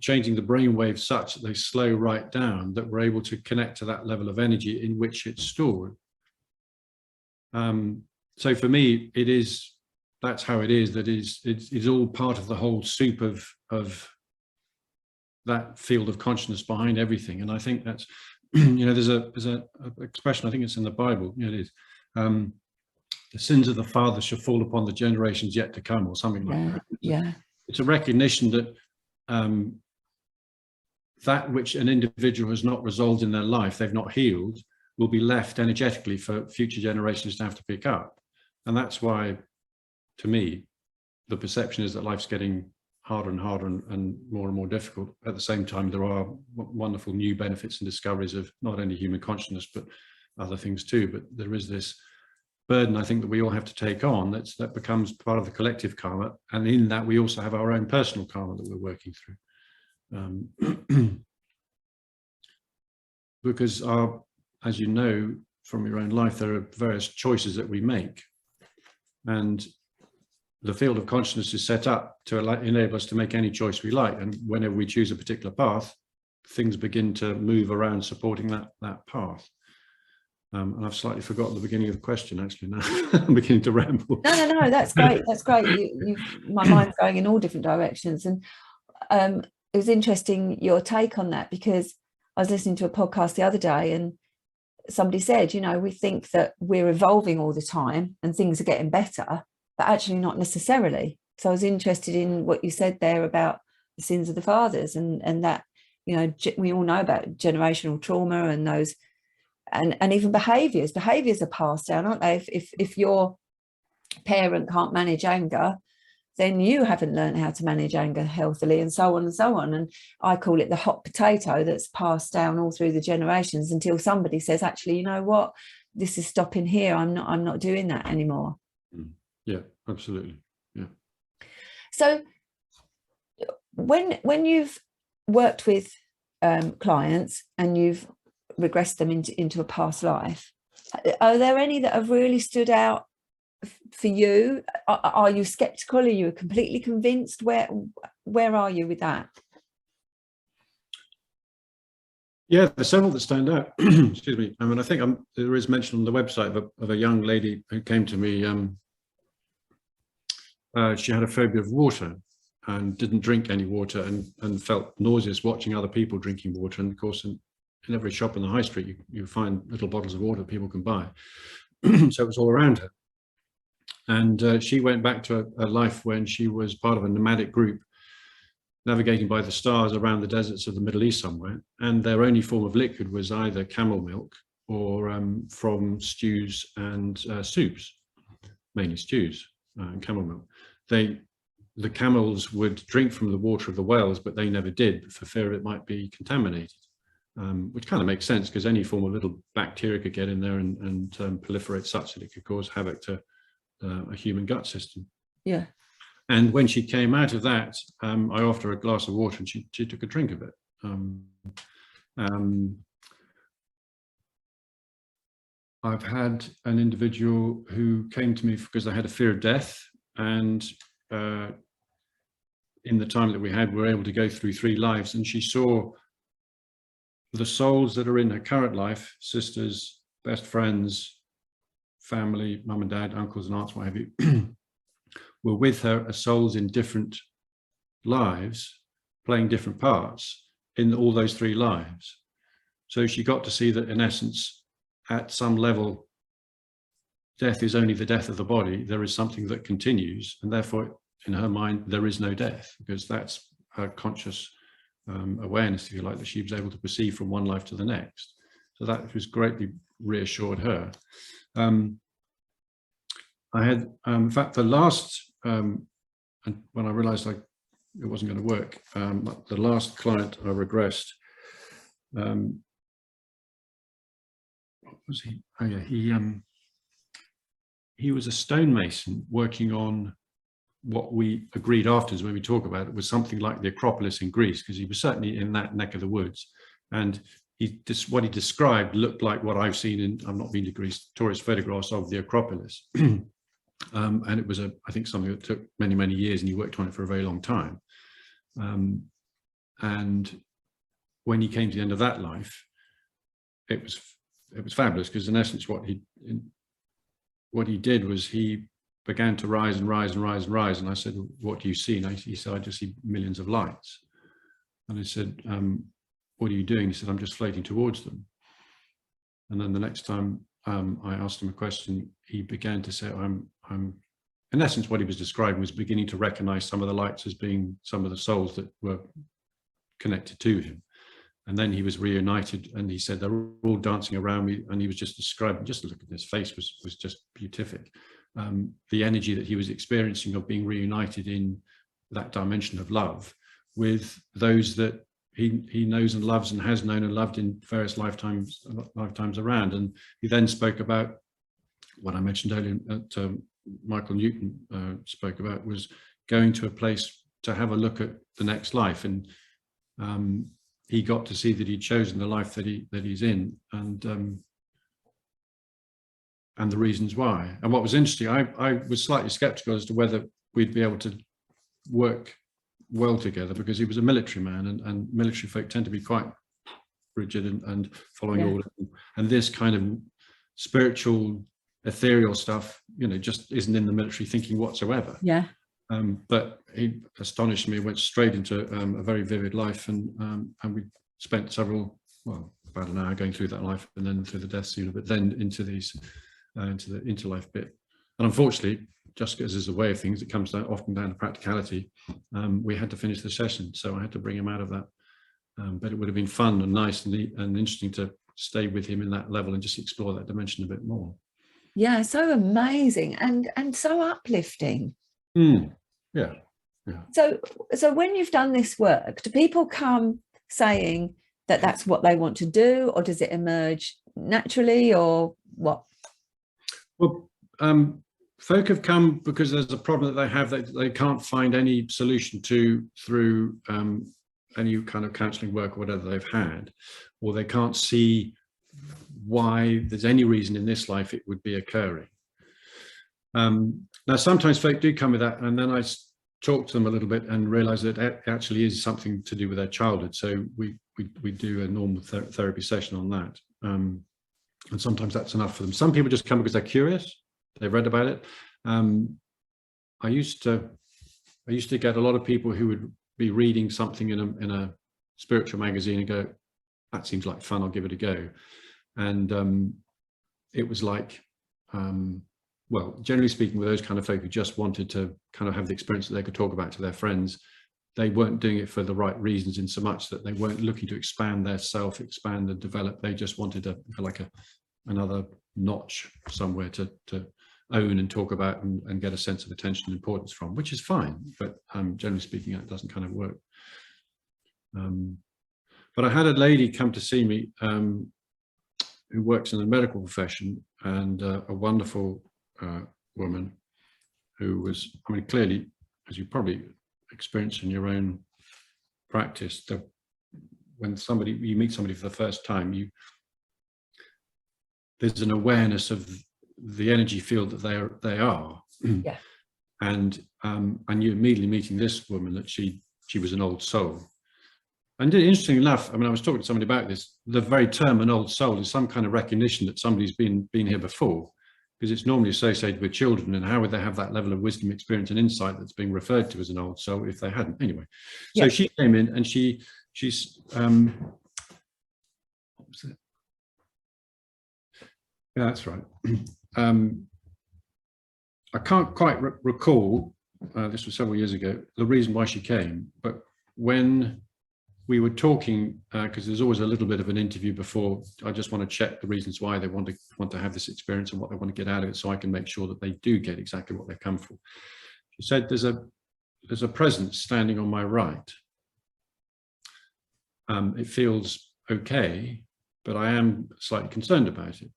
changing the brain waves such that they slow right down that we're able to connect to that level of energy in which it's stored. So for me, that's how it is. It's all part of the whole soup of that field of consciousness behind everything. And I think that's, there's a expression, I think it's in the Bible. It is, the sins of the father shall fall upon the generations yet to come, or something like that. It's a recognition that that which an individual has not resolved in their life, they've not healed, will be left energetically for future generations to have to pick up. And that's why, to me, the perception is that life's getting harder and harder and more difficult. At the same time, there are wonderful new benefits and discoveries of not only human consciousness, but other things too. But there is this burden, I think, that we all have to take on, that becomes part of the collective karma. And in that, we also have our own personal karma that we're working through. Because as you know from your own life, there are various choices that we make. And the field of consciousness is set up to enable us to make any choice we like. And whenever we choose a particular path, things begin to move around supporting that path. And I've slightly forgotten the beginning of the question, actually, now. I'm beginning to ramble. No, that's great. That's great. My mind's going in all different directions. And it was interesting, your take on that, because I was listening to a podcast the other day and somebody said, you know, we think that we're evolving all the time and things are getting better, but actually not necessarily. So I was interested in what you said there about the sins of the fathers, and that, you know, we all know about generational trauma and those, and even behaviors are passed down, aren't they? If your parent can't manage anger, then you haven't learned how to manage anger healthily, and so on and so on. And I call it the hot potato that's passed down all through the generations until somebody says, actually, you know what, this is stopping here. I'm not doing that anymore. Yeah, absolutely. Yeah. So when you've worked with clients and you've regressed them into a past life, are there any that have really stood out for you? Are you skeptical? Are you completely convinced? Where are you with that? Yeah, there's several that stand out. Excuse me. I mean, I think there is mention on the website of a young lady who came to me. She had a phobia of water and didn't drink any water, and felt nauseous watching other people drinking water. And of course, in every shop in the high street, you find little bottles of water people can buy. So it was all around her. And she went back to a life when she was part of a nomadic group navigating by the stars around the deserts of the Middle East somewhere. And their only form of liquid was either camel milk or from stews and soups, mainly stews and camel milk. The camels would drink from the water of the wells, but they never did, for fear it might be contaminated, which kind of makes sense, because any form of little bacteria could get in there and proliferate such that it could cause havoc to a human gut system. Yeah. And when she came out of that, I offered her a glass of water, and she took a drink of it. I've had an individual who came to me because they had a fear of death, and in the time that we had, we were able to go through 3 lives, and she saw the souls that are in her current life, sisters, best friends, family, mum and dad, uncles and aunts, what have you, were with her as souls in different lives, playing different parts in all those 3 lives. So she got to see that, in essence, at some level, death is only the death of the body. There is something that continues, and therefore, in her mind, there is no death, because that's her conscious awareness, if you like, that she was able to perceive from one life to the next. So that was greatly reassured her. I had, in fact, the last, and when I realized it wasn't going to work, the last client I regressed, what was he? Oh yeah, he was a stonemason working on what we agreed afterwards, when we talk about it, was something like the Acropolis in Greece, because he was certainly in that neck of the woods. And what he described looked like what I've seen in, I've not been to Greece, tourist photographs of the Acropolis. And it was, I think, something that took many, many years, and he worked on it for a very long time. And when he came to the end of that life, it was fabulous, because in essence, what he did was he began to rise and rise and rise and rise. And I said, "What do you see?" And he said, "I just see millions of lights." And I said, "What are you doing?" He said, "I'm just floating towards them." And then the next time I asked him a question, he began to say, I'm in essence, what he was describing was beginning to recognize some of the lights as being some of the souls that were connected to him. And then he was reunited, and he said, they're all dancing around me. And he was just describing, just look at his face was just beatific. The energy that he was experiencing of being reunited in that dimension of love with those that he knows and loves and has known and loved in various lifetimes around. And he then spoke about what I mentioned earlier that Michael Newton spoke about, was going to a place to have a look at the next life. And he got to see that he'd chosen the life that he's in, and the reasons why. And what was interesting, I was slightly skeptical as to whether we'd be able to work well together, because he was a military man, and military folk tend to be quite rigid and following orders. And this kind of spiritual, ethereal stuff, just isn't in the military thinking whatsoever. Yeah. But he astonished me, went straight into a very vivid life, and we spent about an hour going through that life, and then through the death scene, but then into these into the interlife bit. And unfortunately, just as is the way of things, it comes often down to practicality. We had to finish the session, so I had to bring him out of that. But it would have been fun and nice and interesting to stay with him in that level and just explore that dimension a bit more. Yeah, so amazing and so uplifting. Yeah. So when you've done this work, do people come saying that that's what they want to do, or does it emerge naturally, or what? Well, folk have come because there's a problem that they have that they can't find any solution to through any kind of counselling work or whatever they've had, or they can't see why there's any reason in this life it would be occurring. Now, sometimes folk do come with that, and then I talk to them a little bit and realize that it actually is something to do with their childhood. So we do a normal therapy session on that. And sometimes that's enough for them. Some people just come because they're curious. They've read about it. I used to get a lot of people who would be reading something in a spiritual magazine and go, that seems like fun, I'll give it a go. And it was like, well, generally speaking, with those kind of folk who just wanted to kind of have the experience that they could talk about to their friends, they weren't doing it for the right reasons, in so much that they weren't looking to expand their self, expand and develop. They just wanted to feel like another notch somewhere to own and talk about and get a sense of attention and importance from, which is fine. But generally speaking, it doesn't kind of work. But I had a lady come to see me who works in the medical profession, and a wonderful woman who was, I mean, clearly, as you probably experience in your own practice, that when you meet somebody for the first time, there's an awareness of the energy field that they are. Yeah. And you immediately meeting this woman, that she was an old soul. And interestingly enough, I mean, I was talking to somebody about this, the very term an old soul is some kind of recognition that somebody's been here before, because it's normally associated with children, and how would they have that level of wisdom, experience and insight that's being referred to as an old soul if they hadn't? Anyway, so yeah. She came in, and she's what was it? Yeah, that's right. I can't quite recall, this was several years ago, the reason why she came, but when we were talking, because there's always a little bit of an interview before, I just want to check the reasons why they want to have this experience and what they want to get out of it, so I can make sure that they do get exactly what they've come for. She said, there's a presence standing on my right. It feels okay, but I am slightly concerned about it.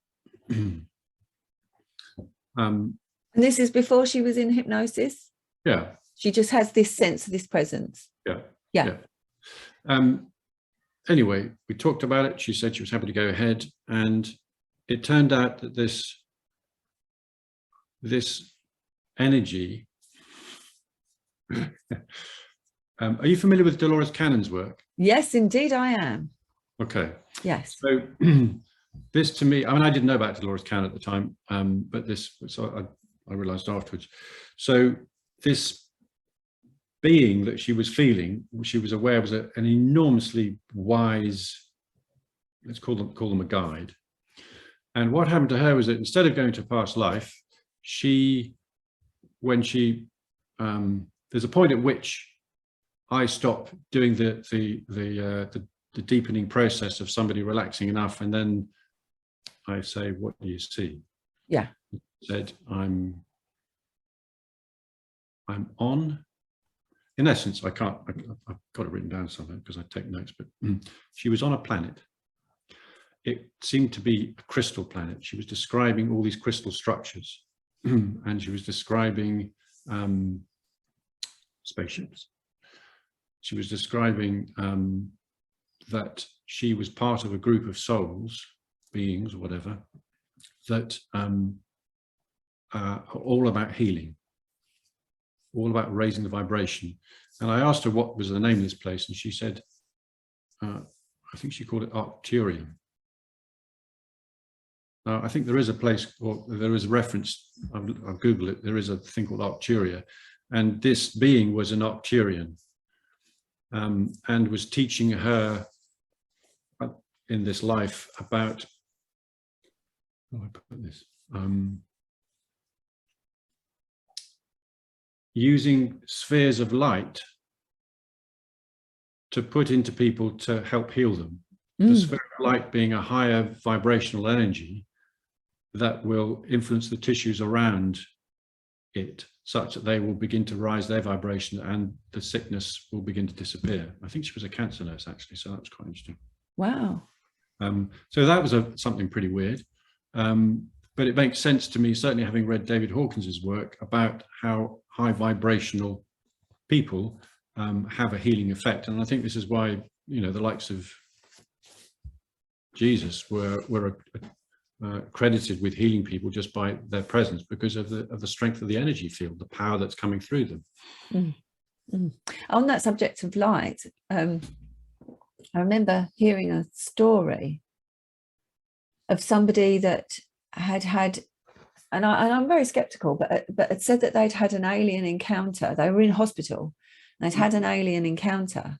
And this is before she was in hypnosis? Yeah. She just has this sense of this presence? Yeah. Anyway, we talked about it. She said she was happy to go ahead, and it turned out that this energy. Are you familiar with Dolores Cannon's work? Yes, indeed I am. Okay. Yes. So this, to me, I mean, I didn't know about Dolores Cannon at the time, but I realized afterwards. So this being that she was feeling, she was aware was an enormously wise, let's call them a guide. And what happened to her was that instead of going to a past life, there's a point at which I stop doing the the deepening process of somebody relaxing enough, and then I say, what do you see? Yeah. He said, I'm on. In essence, I've got it written down somewhere because I take notes, but she was on a planet. It seemed to be a crystal planet. She was describing all these crystal structures and she was describing spaceships. She was describing that she was part of a group of souls, beings, or whatever, that are all about healing, all about raising the vibration. And I asked her what was the name of this place, and she said, I think she called it Arcturian. Now, I think there is a place, or there is a reference, I've Googled it, there is a thing called Arcturia, and this being was an Arcturian, and was teaching her in this life about, how do I put this? Using spheres of light to put into people to help heal them. The sphere of light being a higher vibrational energy that will influence the tissues around it, such that they will begin to rise their vibration and the sickness will begin to disappear. I think she was a cancer nurse, actually, so that was quite interesting. Wow. So that was something pretty weird. But it makes sense to me, certainly having read David Hawkins's work, about how high vibrational people have a healing effect. And I think this is why, you know, the likes of Jesus were credited with healing people just by their presence, because of the strength of the energy field, the power that's coming through them. On that subject of light, I remember hearing a story of somebody that had, and I'm very skeptical, but it said that they'd had an alien encounter. They were in hospital and they'd had an alien encounter,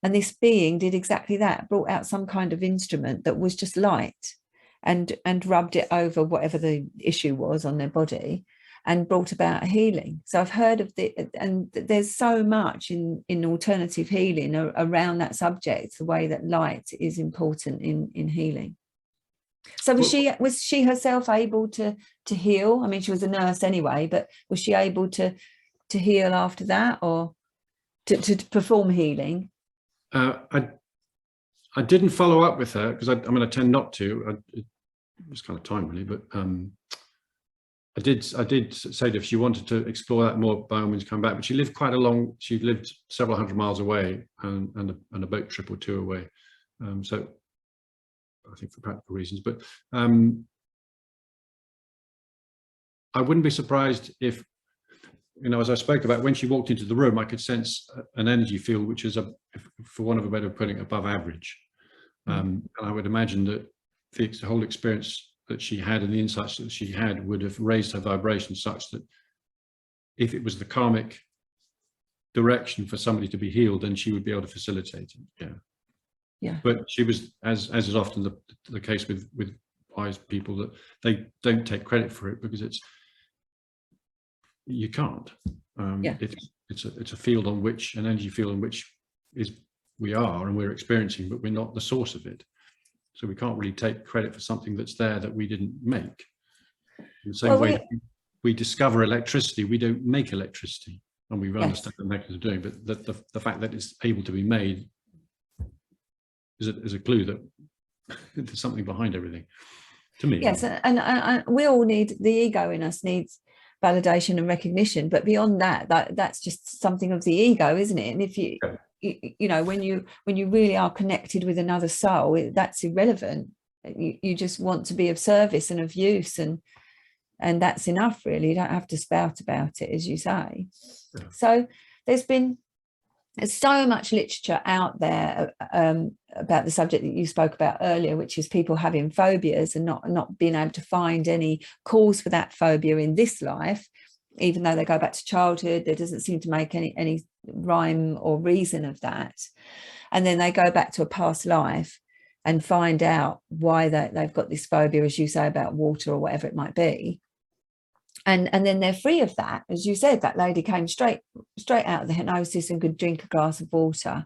and this being did exactly that, brought out some kind of instrument that was just light, and rubbed it over whatever the issue was on their body, and brought about a healing. So I've heard of and there's so much in alternative healing around that subject, the way that light is important in healing. So was she herself able to heal? I mean, she was a nurse anyway, but was she able to heal after that, or to perform healing? I didn't follow up with her because I tend not to. It was kind of time really, but I did say that if she wanted to explore that more, by all means come back. But she lived she lived several hundred miles away, and a boat trip or two away. So I think for practical reasons, but I wouldn't be surprised if, you know, as I spoke about, when she walked into the room, I could sense an energy field which is, for want of a better putting, above average. And I would imagine that the whole experience that she had and the insights that she had would have raised her vibration such that if it was the karmic direction for somebody to be healed, then she would be able to facilitate it. Yeah. But she was, as is often the case with wise people, that they don't take credit for it because you can't. It's a field on which, an energy field on which we are and we're experiencing, but we're not the source of it. So we can't really take credit for something that's there that we didn't make. In the same way that we discover electricity, we don't make electricity, and we understand the mechanism of doing, but the fact that it's able to be made is a clue that there's something behind everything, to me. Yes, and we all need, the ego in us needs validation and recognition, but beyond that's just something of the ego, isn't it? And if you know, when you really are connected with another soul, that's irrelevant. You just want to be of service and of use, and that's enough, really. You don't have to spout about it, as you say. So there's so much literature out there about the subject that you spoke about earlier, which is people having phobias and not being able to find any cause for that phobia in this life, even though they go back to childhood. There doesn't seem to make any rhyme or reason of that. And then they go back to a past life and find out why they've got this phobia, as you say, about water or whatever it might be. And then they're free of that. As you said, that lady came straight out of the hypnosis and could drink a glass of water.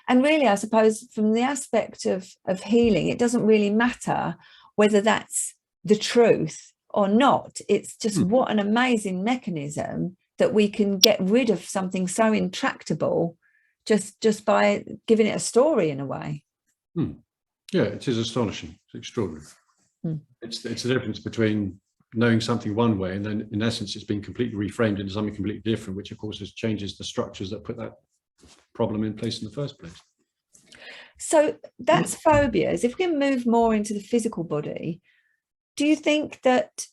And really, I suppose from the aspect of healing, it doesn't really matter whether that's the truth or not. It's just what an amazing mechanism that we can get rid of something so intractable just by giving it a story in a way. Yeah, it is astonishing. It's extraordinary. It's the difference between knowing something one way and then in essence it's been completely reframed into something completely different, which of course changes the structures that put that problem in place in the first place. So that's phobias. If we can move more into the physical body, do you think that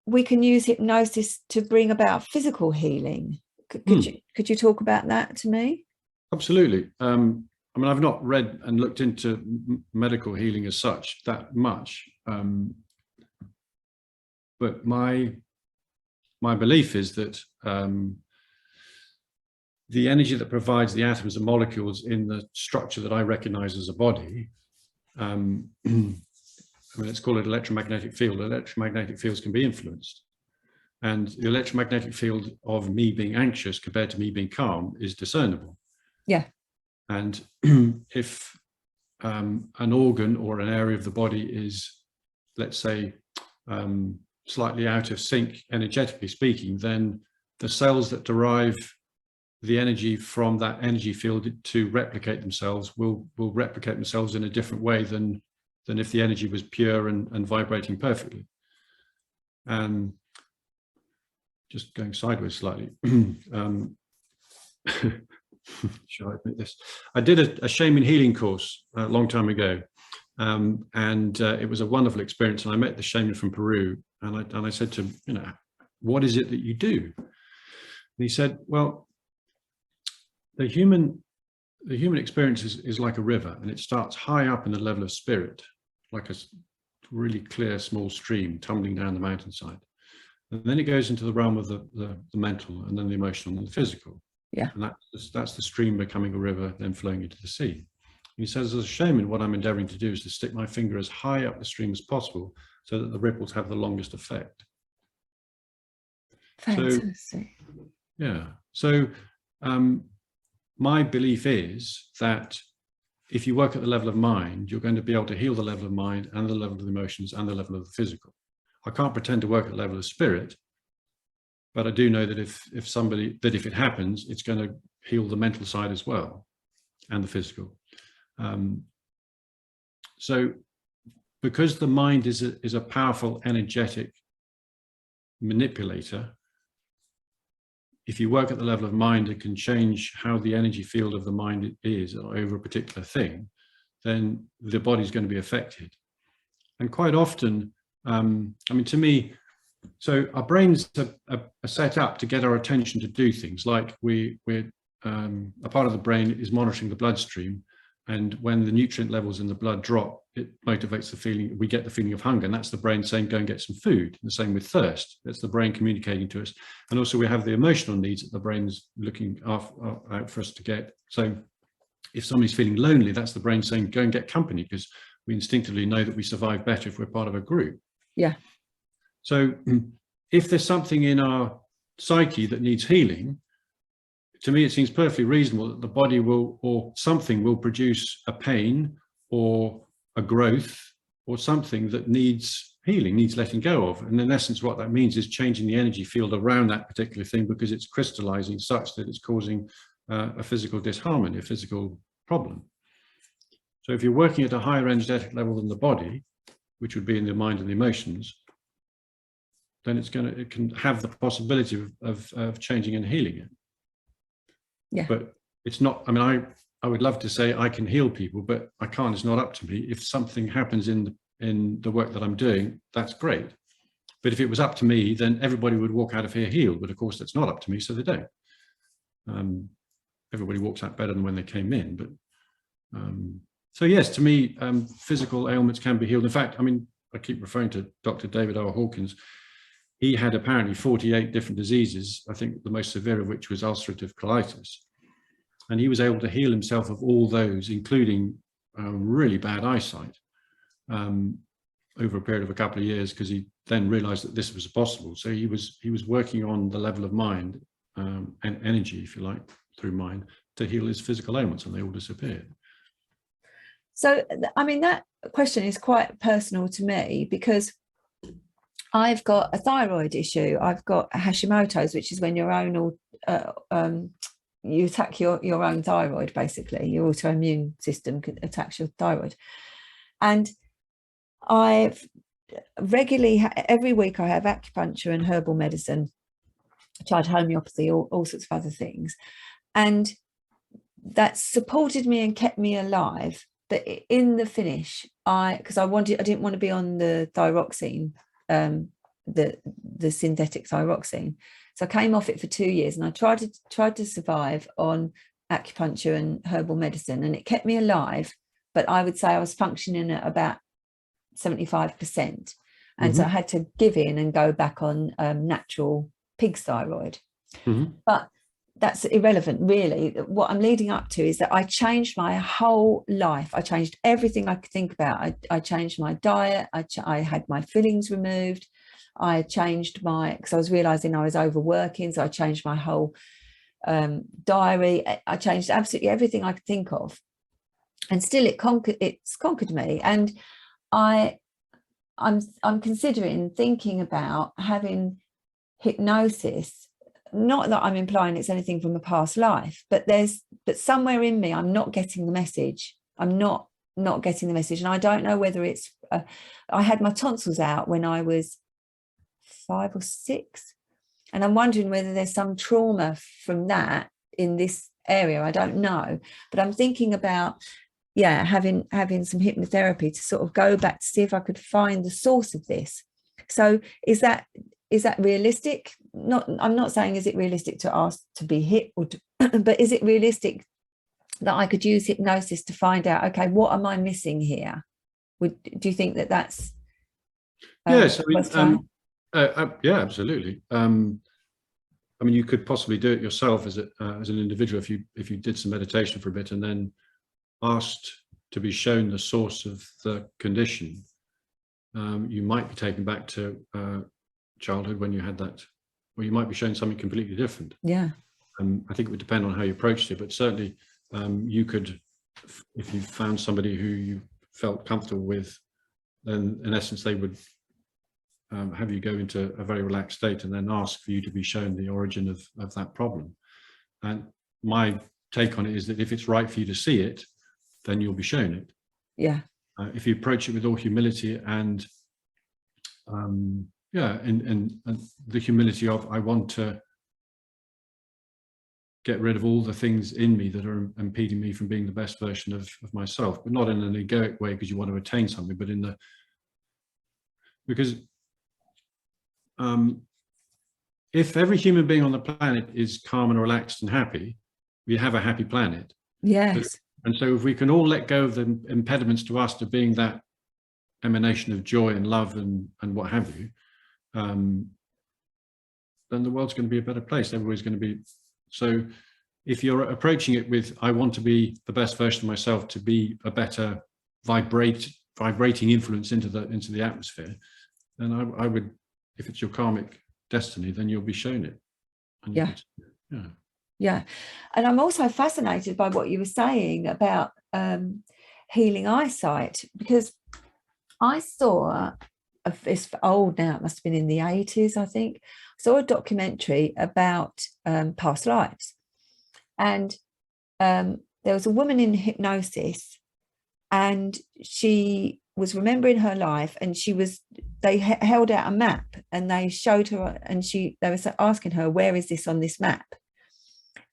we can use hypnosis to bring about physical healing? Could you talk about that to me? Absolutely. I mean, I've not read and looked into medical healing as such that much, but my belief is that the energy that provides the atoms and molecules in the structure that I recognize as a body, I mean, let's call it electromagnetic field. Electromagnetic fields can be influenced. And the electromagnetic field of me being anxious compared to me being calm is discernible. Yeah. And if an organ or an area of the body is, let's say, slightly out of sync, energetically speaking, then the cells that derive the energy from that energy field to replicate themselves will replicate themselves in a different way than if the energy was pure and vibrating perfectly. Just going sideways slightly. Should I admit this? I did a shaman healing course a long time ago, and it was a wonderful experience. And I met the shaman from Peru, and I said to him, what is it that you do? And he said, well, the human experience is like a river, and it starts high up in the level of spirit, like a really clear small stream tumbling down the mountainside. And then it goes into the realm of the mental, and then the emotional, and the physical. Yeah. And that's the stream becoming a river, then flowing into the sea. And he says, as a shaman, what I'm endeavoring to do is to stick my finger as high up the stream as possible so that the ripples have the longest effect. Fantastic. So, yeah. So my belief is that if you work at the level of mind, you're going to be able to heal the level of mind and the level of the emotions and the level of the physical. I can't pretend to work at the level of spirit, but I do know that if it happens, it's going to heal the mental side as well, and the physical. So because the mind is a powerful energetic manipulator, if you work at the level of mind, it can change how the energy field of the mind is over a particular thing, then the body's going to be affected. And quite often, I mean, to me, so our brains are set up to get our attention to do things like we're a part of the brain is monitoring the bloodstream, and when the nutrient levels in the blood drop, it motivates the feeling, we get the feeling of hunger, and that's the brain saying go and get some food. The same with thirst, that's the brain communicating to us. And also we have the emotional needs that the brain's looking out for us to get. So if somebody's feeling lonely, that's the brain saying go and get company, because we instinctively know that we survive better if we're part of a group. Yeah. So if there's something in our psyche that needs healing, to me, it seems perfectly reasonable that the body will, or something will produce a pain or a growth or something that needs healing, needs letting go of. And in essence, what that means is changing the energy field around that particular thing, because it's crystallizing such that it's causing a physical disharmony, a physical problem. So if you're working at a higher energetic level than the body, which would be in the mind and the emotions, then it can have the possibility of changing and healing it. Yeah. But it's not, I mean, I would love to say I can heal people, but I can't. It's not up to me. If something happens in the work that I'm doing, that's great. But if it was up to me, then everybody would walk out of here healed. But of course, that's not up to me, so they don't. Everybody walks out better than when they came in. But so yes, to me, physical ailments can be healed. In fact, I mean, I keep referring to Dr. David R. Hawkins. He had apparently 48 different diseases, I think the most severe of which was ulcerative colitis. And he was able to heal himself of all those, including really bad eyesight, over a period of a couple of years, because he then realized that this was possible. So he was working on the level of mind and energy, if you like, through mind, to heal his physical ailments, and they all disappeared. So, I mean, that question is quite personal to me, because I've got a thyroid issue. I've got Hashimoto's, which is when your own, you attack your own thyroid, basically. Your autoimmune system attacks your thyroid. And I've regularly, every week I have acupuncture and herbal medicine, I tried homeopathy, all sorts of other things. And that's supported me and kept me alive. But in the finish, because I didn't want to be on the thyroxine, the synthetic thyroxine. So I came off it for 2 years, and I tried to survive on acupuncture and herbal medicine, and it kept me alive. But I would say I was functioning at about 75%. And so I had to give in and go back on natural pig's thyroid. But that's irrelevant, really. What I'm leading up to is that I changed my whole life. I changed everything I could think about. I changed my diet. I had my fillings removed. I changed because I was realizing I was overworking. So I changed my whole diary. I changed absolutely everything I could think of. And still it's conquered me. And I'm considering thinking about having hypnosis. Not that I'm implying it's anything from a past life, but somewhere in me, I'm not getting the message. I'm not getting the message. And I don't know whether it's, I had my tonsils out when I was 5 or 6. And I'm wondering whether there's some trauma from that in this area. I don't know, but I'm thinking about, having some hypnotherapy to sort of go back to see if I could find the source of this. So is that realistic? I'm not saying is it realistic to ask to be hit, but is it realistic that I could use hypnosis to find out, okay, what am I missing here? Do you think that's yes, yeah, absolutely. I mean, you could possibly do it yourself as an individual if you did some meditation for a bit and then asked to be shown the source of the condition. You might be taken back to childhood when you had that, or you might be shown something completely different. Yeah. I think it would depend on how you approached it, but certainly you could, if you found somebody who you felt comfortable with, then in essence they would have you go into a very relaxed state and then ask for you to be shown the origin of that problem. And my take on it is that if it's right for you to see it, then you'll be shown it. Yeah. If you approach it with all humility and the humility of, I want to get rid of all the things in me that are impeding me from being the best version of myself, but not in an egoic way because you want to attain something, but because if every human being on the planet is calm and relaxed and happy, we have a happy planet. Yes. And so if we can all let go of the impediments to us to being that emanation of joy and love and what have you, then the world's going to be a better place. Everybody's going to be. So if you're approaching it with, I want to be the best version of myself, to be a better vibrating influence into the atmosphere, then I would, if it's your karmic destiny, then you'll be shown it. And Yeah. And I'm also fascinated by what you were saying about healing eyesight, because I saw, it's old now, it must have been in the 80s, I think, I saw a documentary about past lives. And there was a woman in hypnosis, and she was remembering her life, and they held out a map and they showed her, and they were asking her, where is this on this map?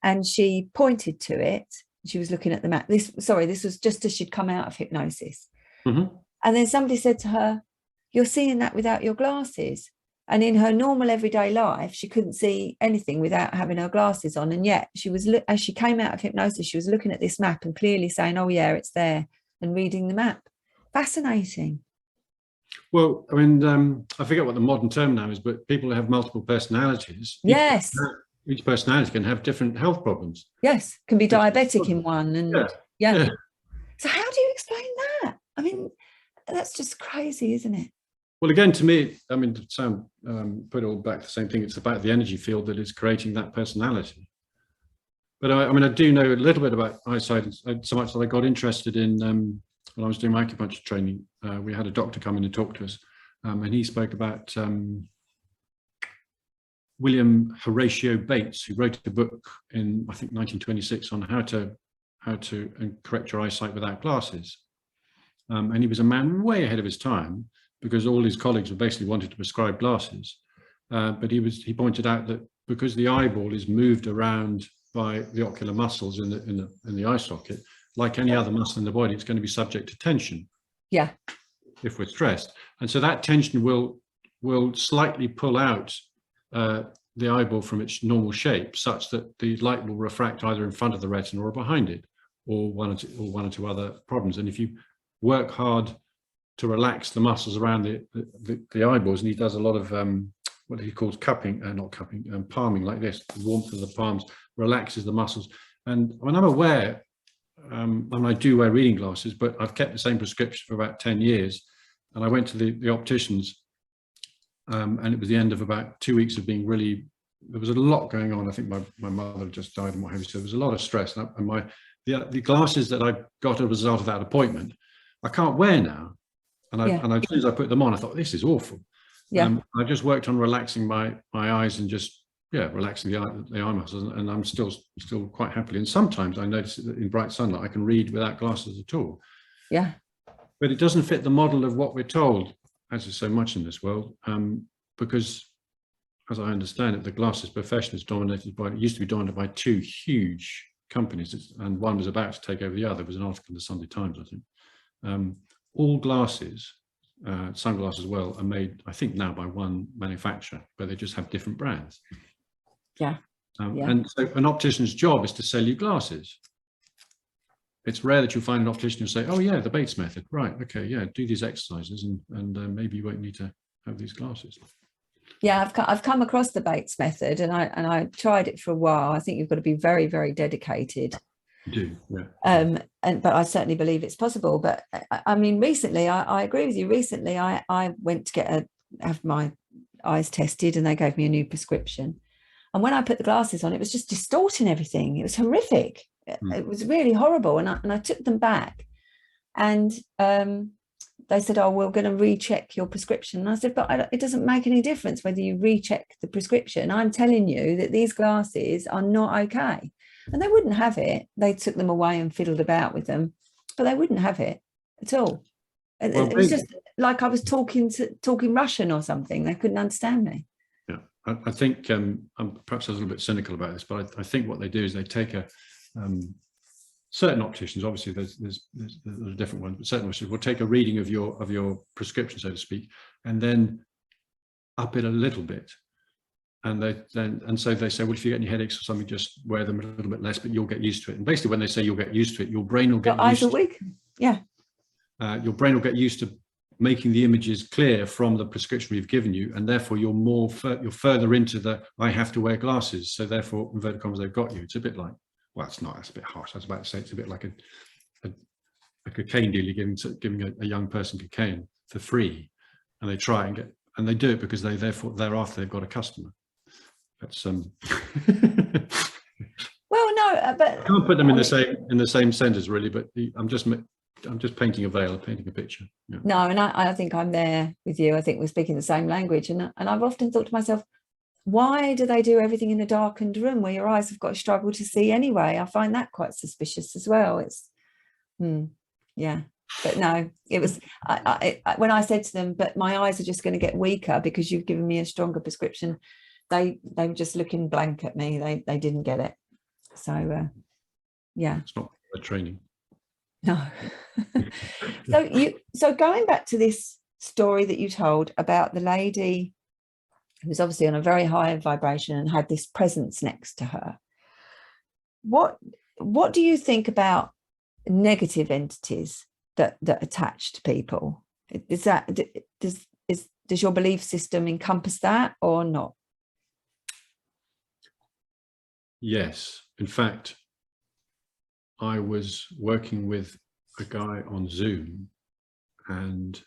And she pointed to it. She was looking at the map. This was just as she'd come out of hypnosis. And then somebody said to her, you're seeing that without your glasses. And in her normal everyday life, she couldn't see anything without having her glasses on. And yet as she came out of hypnosis, she was looking at this map and clearly saying, oh yeah, it's there, and reading the map. Fascinating. Well, I mean, I forget what the modern term now is, but people who have multiple personalities. Yes. Each personality can have different health problems. Yes, can be diabetic in one. And yeah. So how do you explain that? I mean, that's just crazy, isn't it? Well, again, to me, I mean, to put it all back to the same thing, it's about the energy field that is creating that personality. But I mean, I do know a little bit about eyesight, so much that I got interested in when I was doing my acupuncture training. We had a doctor come in and talk to us, and he spoke about William Horatio Bates, who wrote a book in, I think, 1926 on how to correct your eyesight without glasses. And he was a man way ahead of his time, because all his colleagues were basically wanted to prescribe glasses. But he pointed out that because the eyeball is moved around by the ocular muscles in the eye socket, like any other muscle in the body, it's going to be subject to tension. Yeah. If we're stressed, and so that tension will slightly pull out the eyeball from its normal shape, such that the light will refract either in front of the retina or behind it, or one or two other problems. And if you work hard to relax the muscles around the eyeballs, and he does a lot of what he calls cupping, not cupping, palming, like this. The warmth of the palms relaxes the muscles. And when I'm aware, and I do wear reading glasses, but I've kept the same prescription for about 10 years. And I went to the opticians, and it was the end of about 2 weeks of being really, there was a lot going on. I think my mother had just died and what have you. So there was a lot of stress. And the glasses that I got as a result of that appointment, I can't wear now. And as soon as I put them on, I thought, this is awful. Yeah. I just worked on relaxing my eyes and just relaxing the eye muscles, and I'm still quite happily. And sometimes I notice that in bright sunlight I can read without glasses at all. Yeah. But it doesn't fit the model of what we're told, as is so much in this world, because, as I understand it, the glasses profession is used to be dominated by two huge companies, and one was about to take over the other. There was an article in the Sunday Times, I think. All glasses, sunglasses as well, are made, I think, now by one manufacturer, but they just have different brands. Yeah. And so an optician's job is to sell you glasses. It's rare that you'll find an optician who say, oh yeah, the Bates method, right, okay, yeah, do these exercises and maybe you won't need to have these glasses. Yeah, I've come across the Bates method, and I tried it for a while. I think you've got to be very, very dedicated. You do, yeah. But I certainly believe it's possible. But I mean, recently, I agree with you. Recently, I went to have my eyes tested, and they gave me a new prescription. And when I put the glasses on, it was just distorting everything. It was horrific. It was really horrible. And I took them back, and they said, oh, we're going to recheck your prescription. And I said, but it doesn't make any difference whether you recheck the prescription. I'm telling you that these glasses are not okay. And they wouldn't have it. They took them away and fiddled about with them, but they wouldn't have it at all. Well, it was just like I was talking Russian or something. They couldn't understand me. Yeah, I think I'm perhaps a little bit cynical about this, but I think what they do is they take certain opticians, obviously there's different ones, but certain opticians will take a reading of your prescription, so to speak, and then up it a little bit. And so they say, well, if you get any headaches or something, just wear them a little bit less, but you'll get used to it. And basically, when they say you'll get used to it, your brain will get used to it. Eyes are weak. Yeah. Your brain will get used to making the images clear from the prescription we've given you, and therefore you're further into the I have to wear glasses. So therefore, inverted commas, they've got you. It's a bit like, well, it's not. That's a bit harsh. I was about to say it's a bit like a cocaine dealer giving a young person cocaine for free, and they try and they do it because thereafter they've got a customer. That's well, no, but I can't put them in the same sentence really. But I'm just painting a veil, painting a picture. Yeah. No, and I think I'm there with you. I think we're speaking the same language, and I've often thought to myself, why do they do everything in a darkened room where your eyes have got to struggle to see anyway? I find that quite suspicious as well. It's yeah. But no, it was when I said to them, but my eyes are just going to get weaker because you've given me a stronger prescription. They were just looking blank at me. They didn't get it. So yeah, it's not a training. No. So going back to this story that you told about the lady who was obviously on a very high vibration and had this presence next to her. What do you think about negative entities that attach to people? Does your belief system encompass that or not? Yes. In fact, I was working with a guy on Zoom, and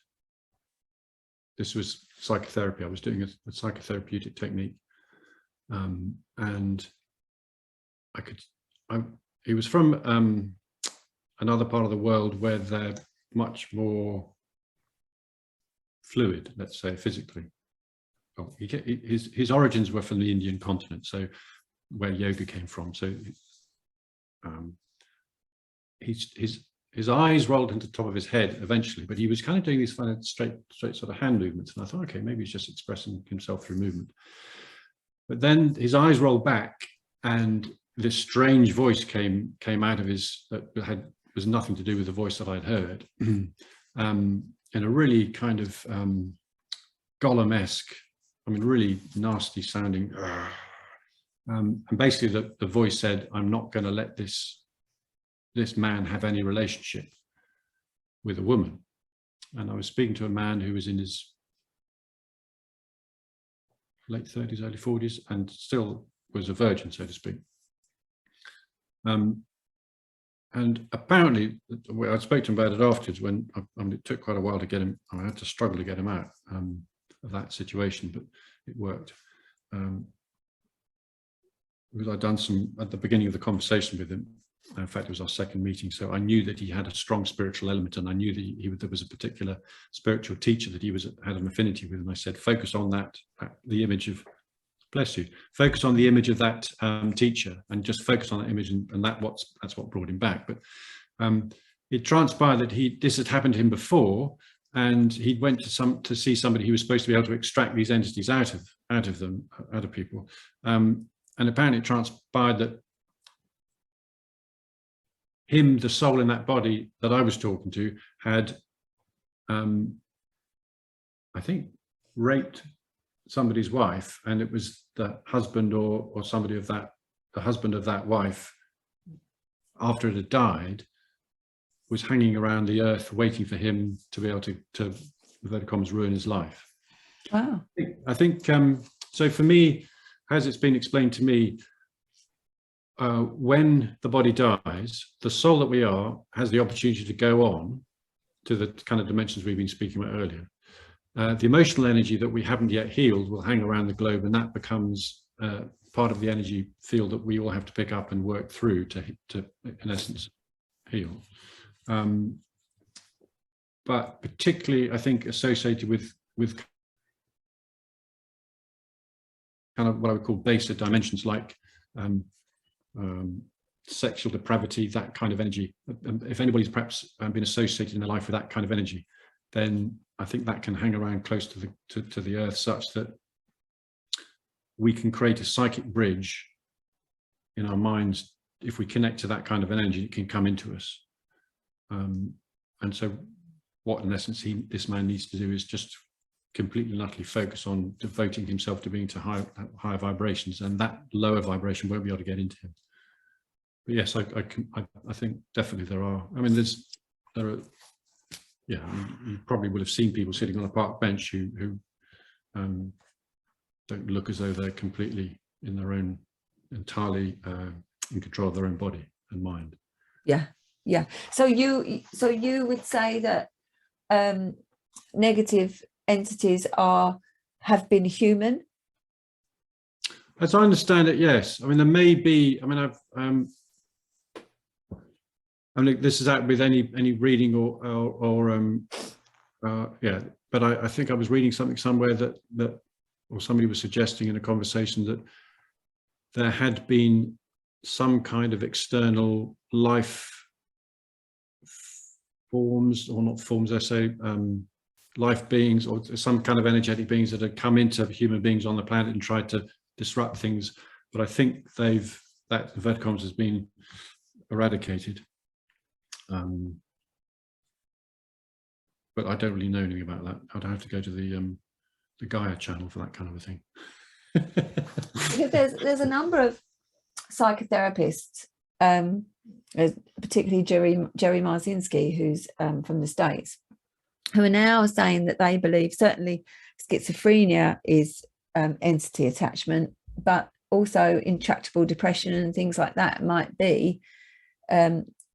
this was psychotherapy. I was doing a psychotherapeutic technique, and he was from another part of the world where they're much more fluid, let's say, physically. Well, his origins were from the Indian continent, so where yoga came from. So his eyes rolled into the top of his head eventually, but he was kind of doing these kind of straight sort of hand movements, and I thought, okay, maybe he's just expressing himself through movement. But then his eyes rolled back, and this strange voice came out of his that was nothing to do with the voice that I'd heard, in a really kind of Gollum-esque, I mean, really nasty sounding. And basically the voice said, "I'm not going to let this man have any relationship with a woman." And I was speaking to a man who was in his late 30s, early 40s, and still was a virgin, so to speak. And apparently, I spoke to him about it afterwards, when it took quite a while to get him. I had to struggle to get him out of that situation, but it worked. Because I'd done some at the beginning of the conversation with him. In fact, it was our second meeting, so I knew that he had a strong spiritual element, and I knew that there was a particular spiritual teacher that he had an affinity with, and I said, focus on that, the image of, bless you, focus on the image of that teacher, and just focus on that image, and that's what brought him back. But it transpired that this had happened to him before, and he went to see somebody who was supposed to be able to extract these entities out of people, and apparently it transpired that him, the soul in that body that I was talking to, had, I think, raped somebody's wife, and it was the husband or somebody of that, the husband of that wife, after it had died, was hanging around the earth waiting for him to be able to inverted commas, ruin his life. Wow. I think so for me, as it's been explained to me, when the body dies, the soul that we are has the opportunity to go on to the kind of dimensions we've been speaking about earlier. The emotional energy that we haven't yet healed will hang around the globe, and that becomes part of the energy field that we all have to pick up and work through to in essence, heal. But particularly, I think, associated with kind of what I would call baser dimensions, like sexual depravity, that kind of energy. If anybody's perhaps been associated in their life with that kind of energy, then I think that can hang around close to the earth, such that we can create a psychic bridge in our minds. If we connect to that kind of energy, it can come into us. And so what, in essence, this man needs to do is just completely and utterly focus on devoting himself to being to higher vibrations, and that lower vibration won't be able to get into him. But yes, I think definitely there are. I mean, there are. Yeah, you probably would have seen people sitting on a park bench who don't look as though they're completely entirely in control of their own body and mind. Yeah, yeah. So you would say that negative entities have been human? As I understand it, yes. I mean, there may be. I mean, I mean, this is out with any reading or yeah. But I think I was reading something somewhere that or somebody was suggesting in a conversation that there had been some kind of external life forms, or not forms, I say, life beings, or some kind of energetic beings that had come into human beings on the planet and tried to disrupt things. But I think that inverted commas has been eradicated. But I don't really know anything about that. I'd have to go to the Gaia channel for that kind of a thing. Because there's a number of psychotherapists, particularly Jerry Marzinski, who's from the States, who are now saying that they believe certainly schizophrenia is entity attachment, but also intractable depression and things like that might be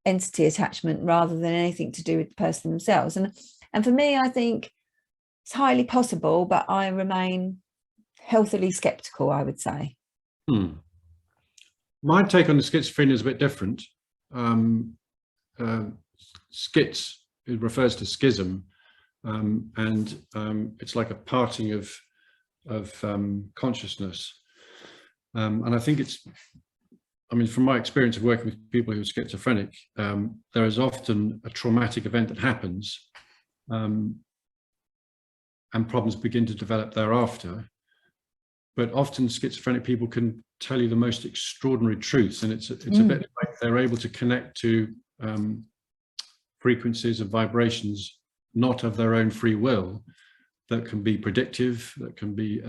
entity attachment rather than anything to do with the person themselves. And for me, I think it's highly possible, but I remain healthily skeptical, I would say. my take on the schizophrenia is a bit different. Schiz, it refers to schism, and it's like a parting of consciousness. And I think it's, I mean, from my experience of working with people who are schizophrenic, there is often a traumatic event that happens, and problems begin to develop thereafter. But often schizophrenic people can tell you the most extraordinary truths, and it's a bit like they're able to connect to frequencies and vibrations not of their own free will, that can be predictive, that can be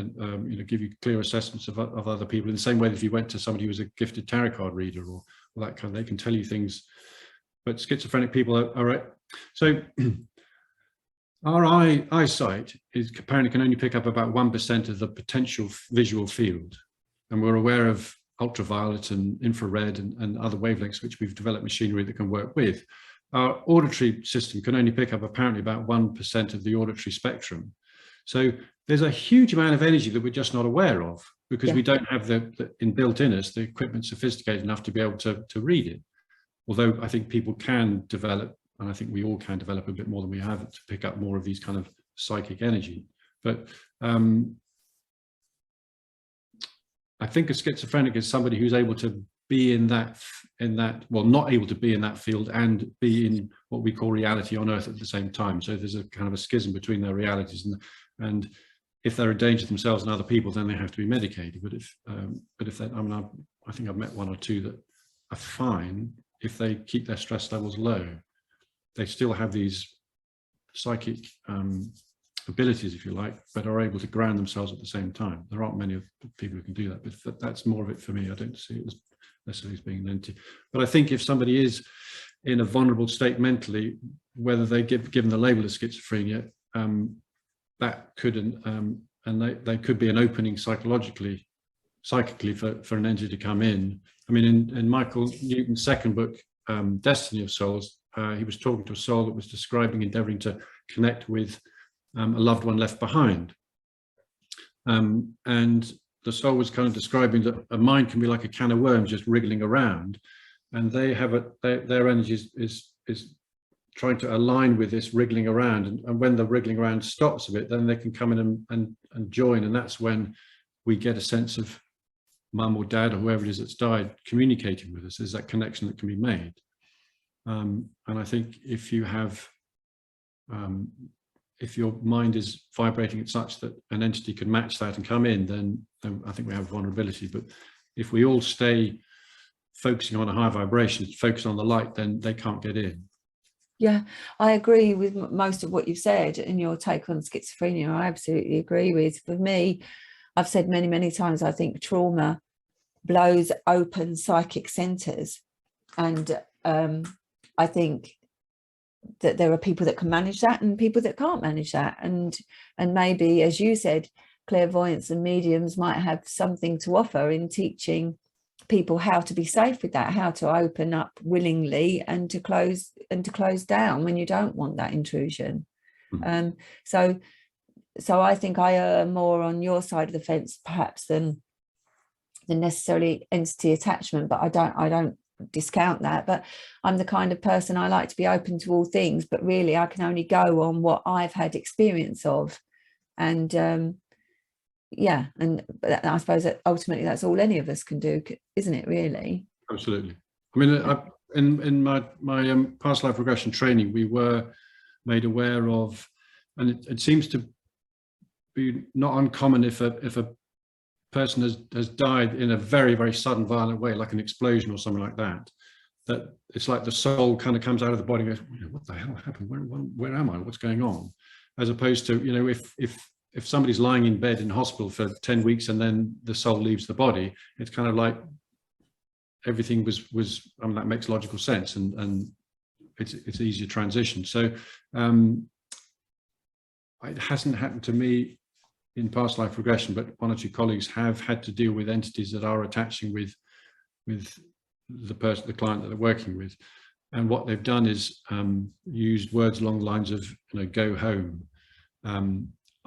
give you clear assessments of other people, in the same way that if you went to somebody who was a gifted tarot card reader or that kind of, they can tell you things. But schizophrenic people are right. So our eyesight is apparently can only pick up about 1% of the potential visual field, and we're aware of ultraviolet and infrared and other wavelengths which we've developed machinery that can work with. Our auditory system can only pick up apparently about 1% of the auditory spectrum. So there's a huge amount of energy that we're just not aware of, because we don't have the inbuilt in us the equipment sophisticated enough to be able to read it. Although I think people can develop, and I think we all can develop a bit more than we have, to pick up more of these kind of psychic energy. But I think a schizophrenic is somebody who's able to be in that, well, not able to be in that field and be in what we call reality on Earth at the same time. So there's a kind of a schism between their realities, and if they're a danger to themselves and other people, then they have to be medicated. But if they, I mean, I think I've met one or two that are fine if they keep their stress levels low. They still have these psychic abilities, if you like, but are able to ground themselves at the same time. There aren't many people who can do that, but that's more of it for me. I don't see it as necessarily as being an entity. But I think if somebody is in a vulnerable state mentally, whether they given the label of schizophrenia, that could, and they could be an opening psychically for an entity to come in. I mean, in Michael Newton's second book, Destiny of Souls, he was talking to a soul that was describing endeavoring to connect with a loved one left behind. And the soul was kind of describing that a mind can be like a can of worms just wriggling around, and they have their energy is trying to align with this wriggling around, and when the wriggling around stops a bit, then they can come in and join, and that's when we get a sense of mum or dad or whoever it is that's died communicating with us. There's that connection that can be made, and I think if you have if your mind is vibrating at such that an entity can match that and come in, then I think we have vulnerability. But if we all stay focusing on a high vibration, focus on the light, then they can't get in. Yeah, I agree with most of what you've said in your take on schizophrenia. I absolutely agree with. For me, I've said many, many times, I think trauma blows open psychic centers. And I think that there are people that can manage that and people that can't manage that. And maybe, as you said, clairvoyants and mediums might have something to offer in teaching people how to be safe with that, how to open up willingly and to close down when you don't want that intrusion. So I think I err more on your side of the fence perhaps than necessarily entity attachment, but I don't discount that. But I'm the kind of person, I like to be open to all things, but really I can only go on what I've had experience of. And yeah, and I suppose that ultimately that's all any of us can do, isn't it, really? Absolutely. I mean, in my past life regression training, we were made aware of, and it seems to be not uncommon if a person has died in a very, very sudden, violent way, like an explosion or something like that, that it's like the soul kind of comes out of the body and goes, what the hell happened? Where am I? What's going on? As opposed to, if somebody's lying in bed in hospital for 10 weeks and then the soul leaves the body, it's kind of like everything was I mean, that makes logical sense, and it's easier transition. So it hasn't happened to me in past life regression, but one or two colleagues have had to deal with entities that are attaching with the client that they're working with. And what they've done is used words along the lines of, go home.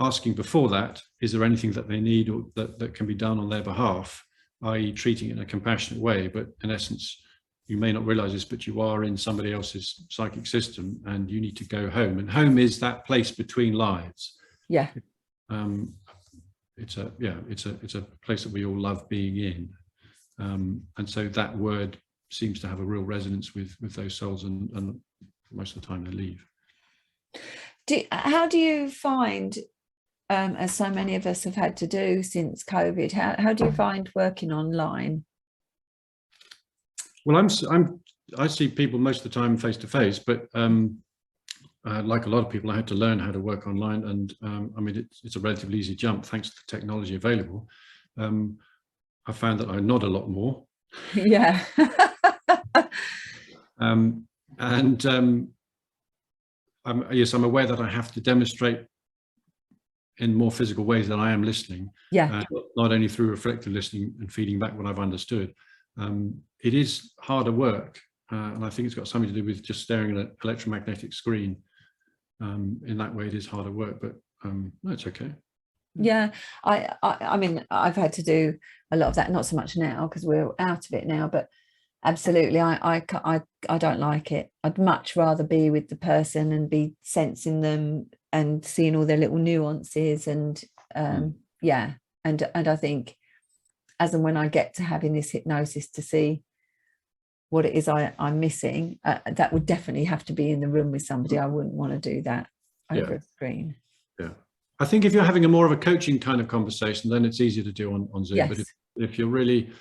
Asking before that, is there anything that they need or that can be done on their behalf? i.e. treating it in a compassionate way, but in essence, you may not realize this, but you are in somebody else's psychic system and you need to go home. And home is that place between lives. Yeah. It's a place that we all love being in. And so that word seems to have a real resonance with those souls, and most of the time they leave. How do you find, as so many of us have had to do since COVID, how do you find working online? Well, I see people most of the time face to face, but like a lot of people, I had to learn how to work online, and I mean it's a relatively easy jump thanks to the technology available. I found that I nod a lot more. Yeah. Yes, I'm aware that I have to demonstrate in more physical ways than I am listening. Yeah. Not only through reflective listening and feeding back what I've understood. It is harder work, and I think it's got something to do with just staring at an electromagnetic screen. In that way, it is harder work, but no, it's okay. Yeah, I mean, I've had to do a lot of that, not so much now because we're out of it now, but absolutely, I don't like it. I'd much rather be with the person and be sensing them and seeing all their little nuances, and yeah, and I think as and when I get to having this hypnosis to see what it is I'm missing, that would definitely have to be in the room with somebody. I wouldn't want to do that over a screen. Yeah, I think if you're having a more of a coaching kind of conversation, then it's easier to do on Zoom. Yes. But if you're really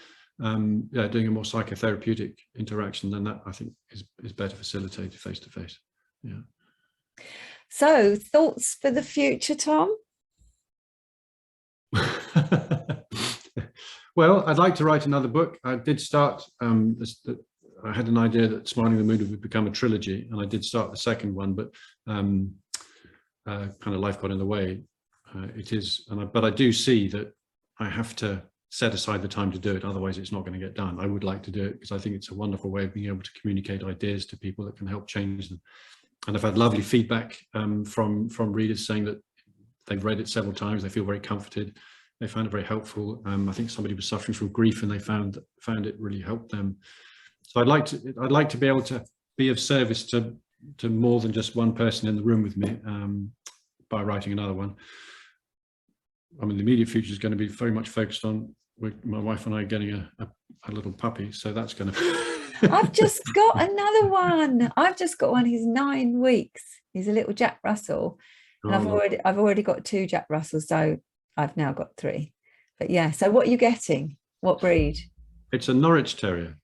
doing a more psychotherapeutic interaction, then that I think is better facilitated face to face. Yeah. So, thoughts for the future, Tom? Well, I'd like to write another book. I did start. I had an idea that Smiling the Moon would become a trilogy, and I did start the second one, but kind of life got in the way. It is, but I do see that I have to set aside the time to do it. Otherwise, it's not going to get done. I would like to do it because I think it's a wonderful way of being able to communicate ideas to people that can help change them. And I've had lovely feedback from readers saying that they've read it several times. They feel very comforted. They found it very helpful. I think somebody was suffering from grief, and they found it really helped them. So I'd like to be able to be of service to more than just one person in the room with me by writing another one. I mean, the immediate future is going to be very much focused on my wife and I getting a little puppy. So that's going to. I've just got another one. I've just got one. He's 9 weeks. He's a little Jack Russell, and I've already got 2 Jack Russells, so I've now got 3. But yeah. So what are you getting? What breed? It's a Norwich Terrier.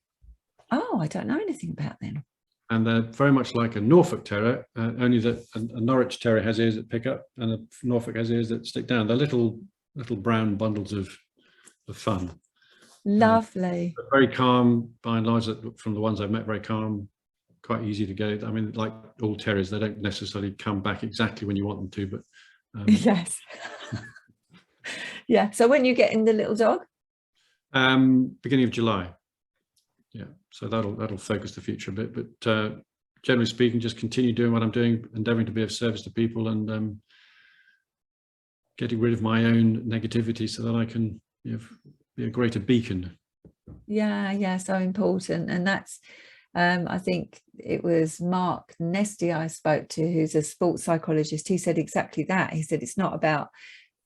Oh, I don't know anything about them. And they're very much like a Norfolk Terrier, only that a Norwich Terrier has ears that pick up, and a Norfolk has ears that stick down. They're little brown bundles of fun. Lovely. Very calm, by and large. From the ones I've met, very calm, quite easy to go. I mean, like all terriers, they don't necessarily come back exactly when you want them to, but yes. Yeah. So when are you getting the little dog? Beginning of July. Yeah, so that'll focus the future a bit, but generally speaking, just continue doing what I'm doing, endeavoring to be of service to people, and getting rid of my own negativity so that I can be a greater beacon. Yeah, so important. And that's I think it was Mark Nesty I spoke to, who's a sports psychologist. He said exactly that. He said it's not about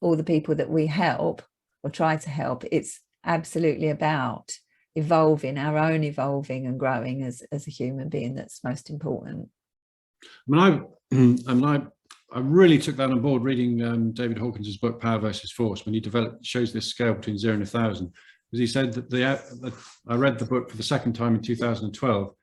all the people that we help or try to help. It's absolutely about evolving and growing as a human being. That's most important. I really took that on board reading David Hawkins's book Power versus Force, when he shows this scale between 0 and 1,000, because he said that I read the book for the second time in 2012,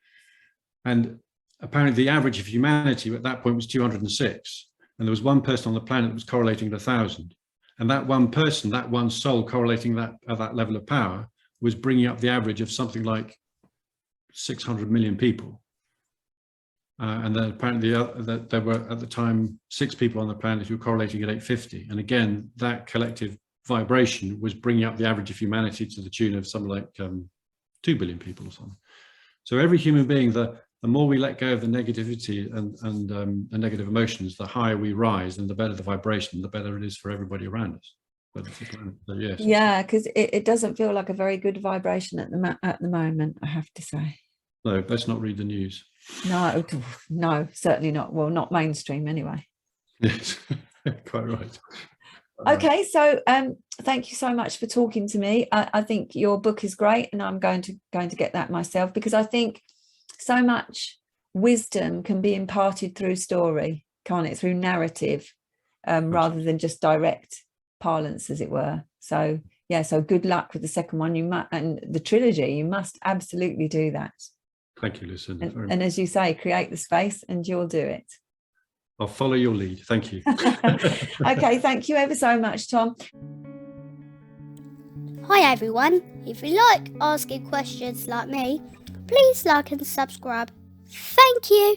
and apparently the average of humanity at that point was 206, and there was one person on the planet that was correlating at 1,000, and that one person, that one soul correlating at that level of power, was bringing up the average of something like 600 million people. And then apparently there were at the time 6 people on the planet who were correlating at 850. And again, that collective vibration was bringing up the average of humanity to the tune of something like 2 billion people or something. So every human being, the more we let go of the negativity and the negative emotions, the higher we rise, and the better the vibration, the better it is for everybody around us. That's the plan. So, yes. Yeah, because it doesn't feel like a very good vibration at the moment, I have to say. No, let's not read the news. No, certainly not. Well, not mainstream anyway. Yes, quite right. Okay, so thank you so much for talking to me. I think your book is great, and I'm going to get that myself, because I think so much wisdom can be imparted through story, can't it? Through narrative, rather than just direct parlance, as it were. So yeah, so good luck with the second one. And the trilogy, you must absolutely do that. Thank you, Lucinda. And as you say, create the space, and you'll do it. I'll follow your lead. Thank you. Okay, thank you ever so much, Tom. Hi everyone, if you like asking questions like me, please like and subscribe. Thank you.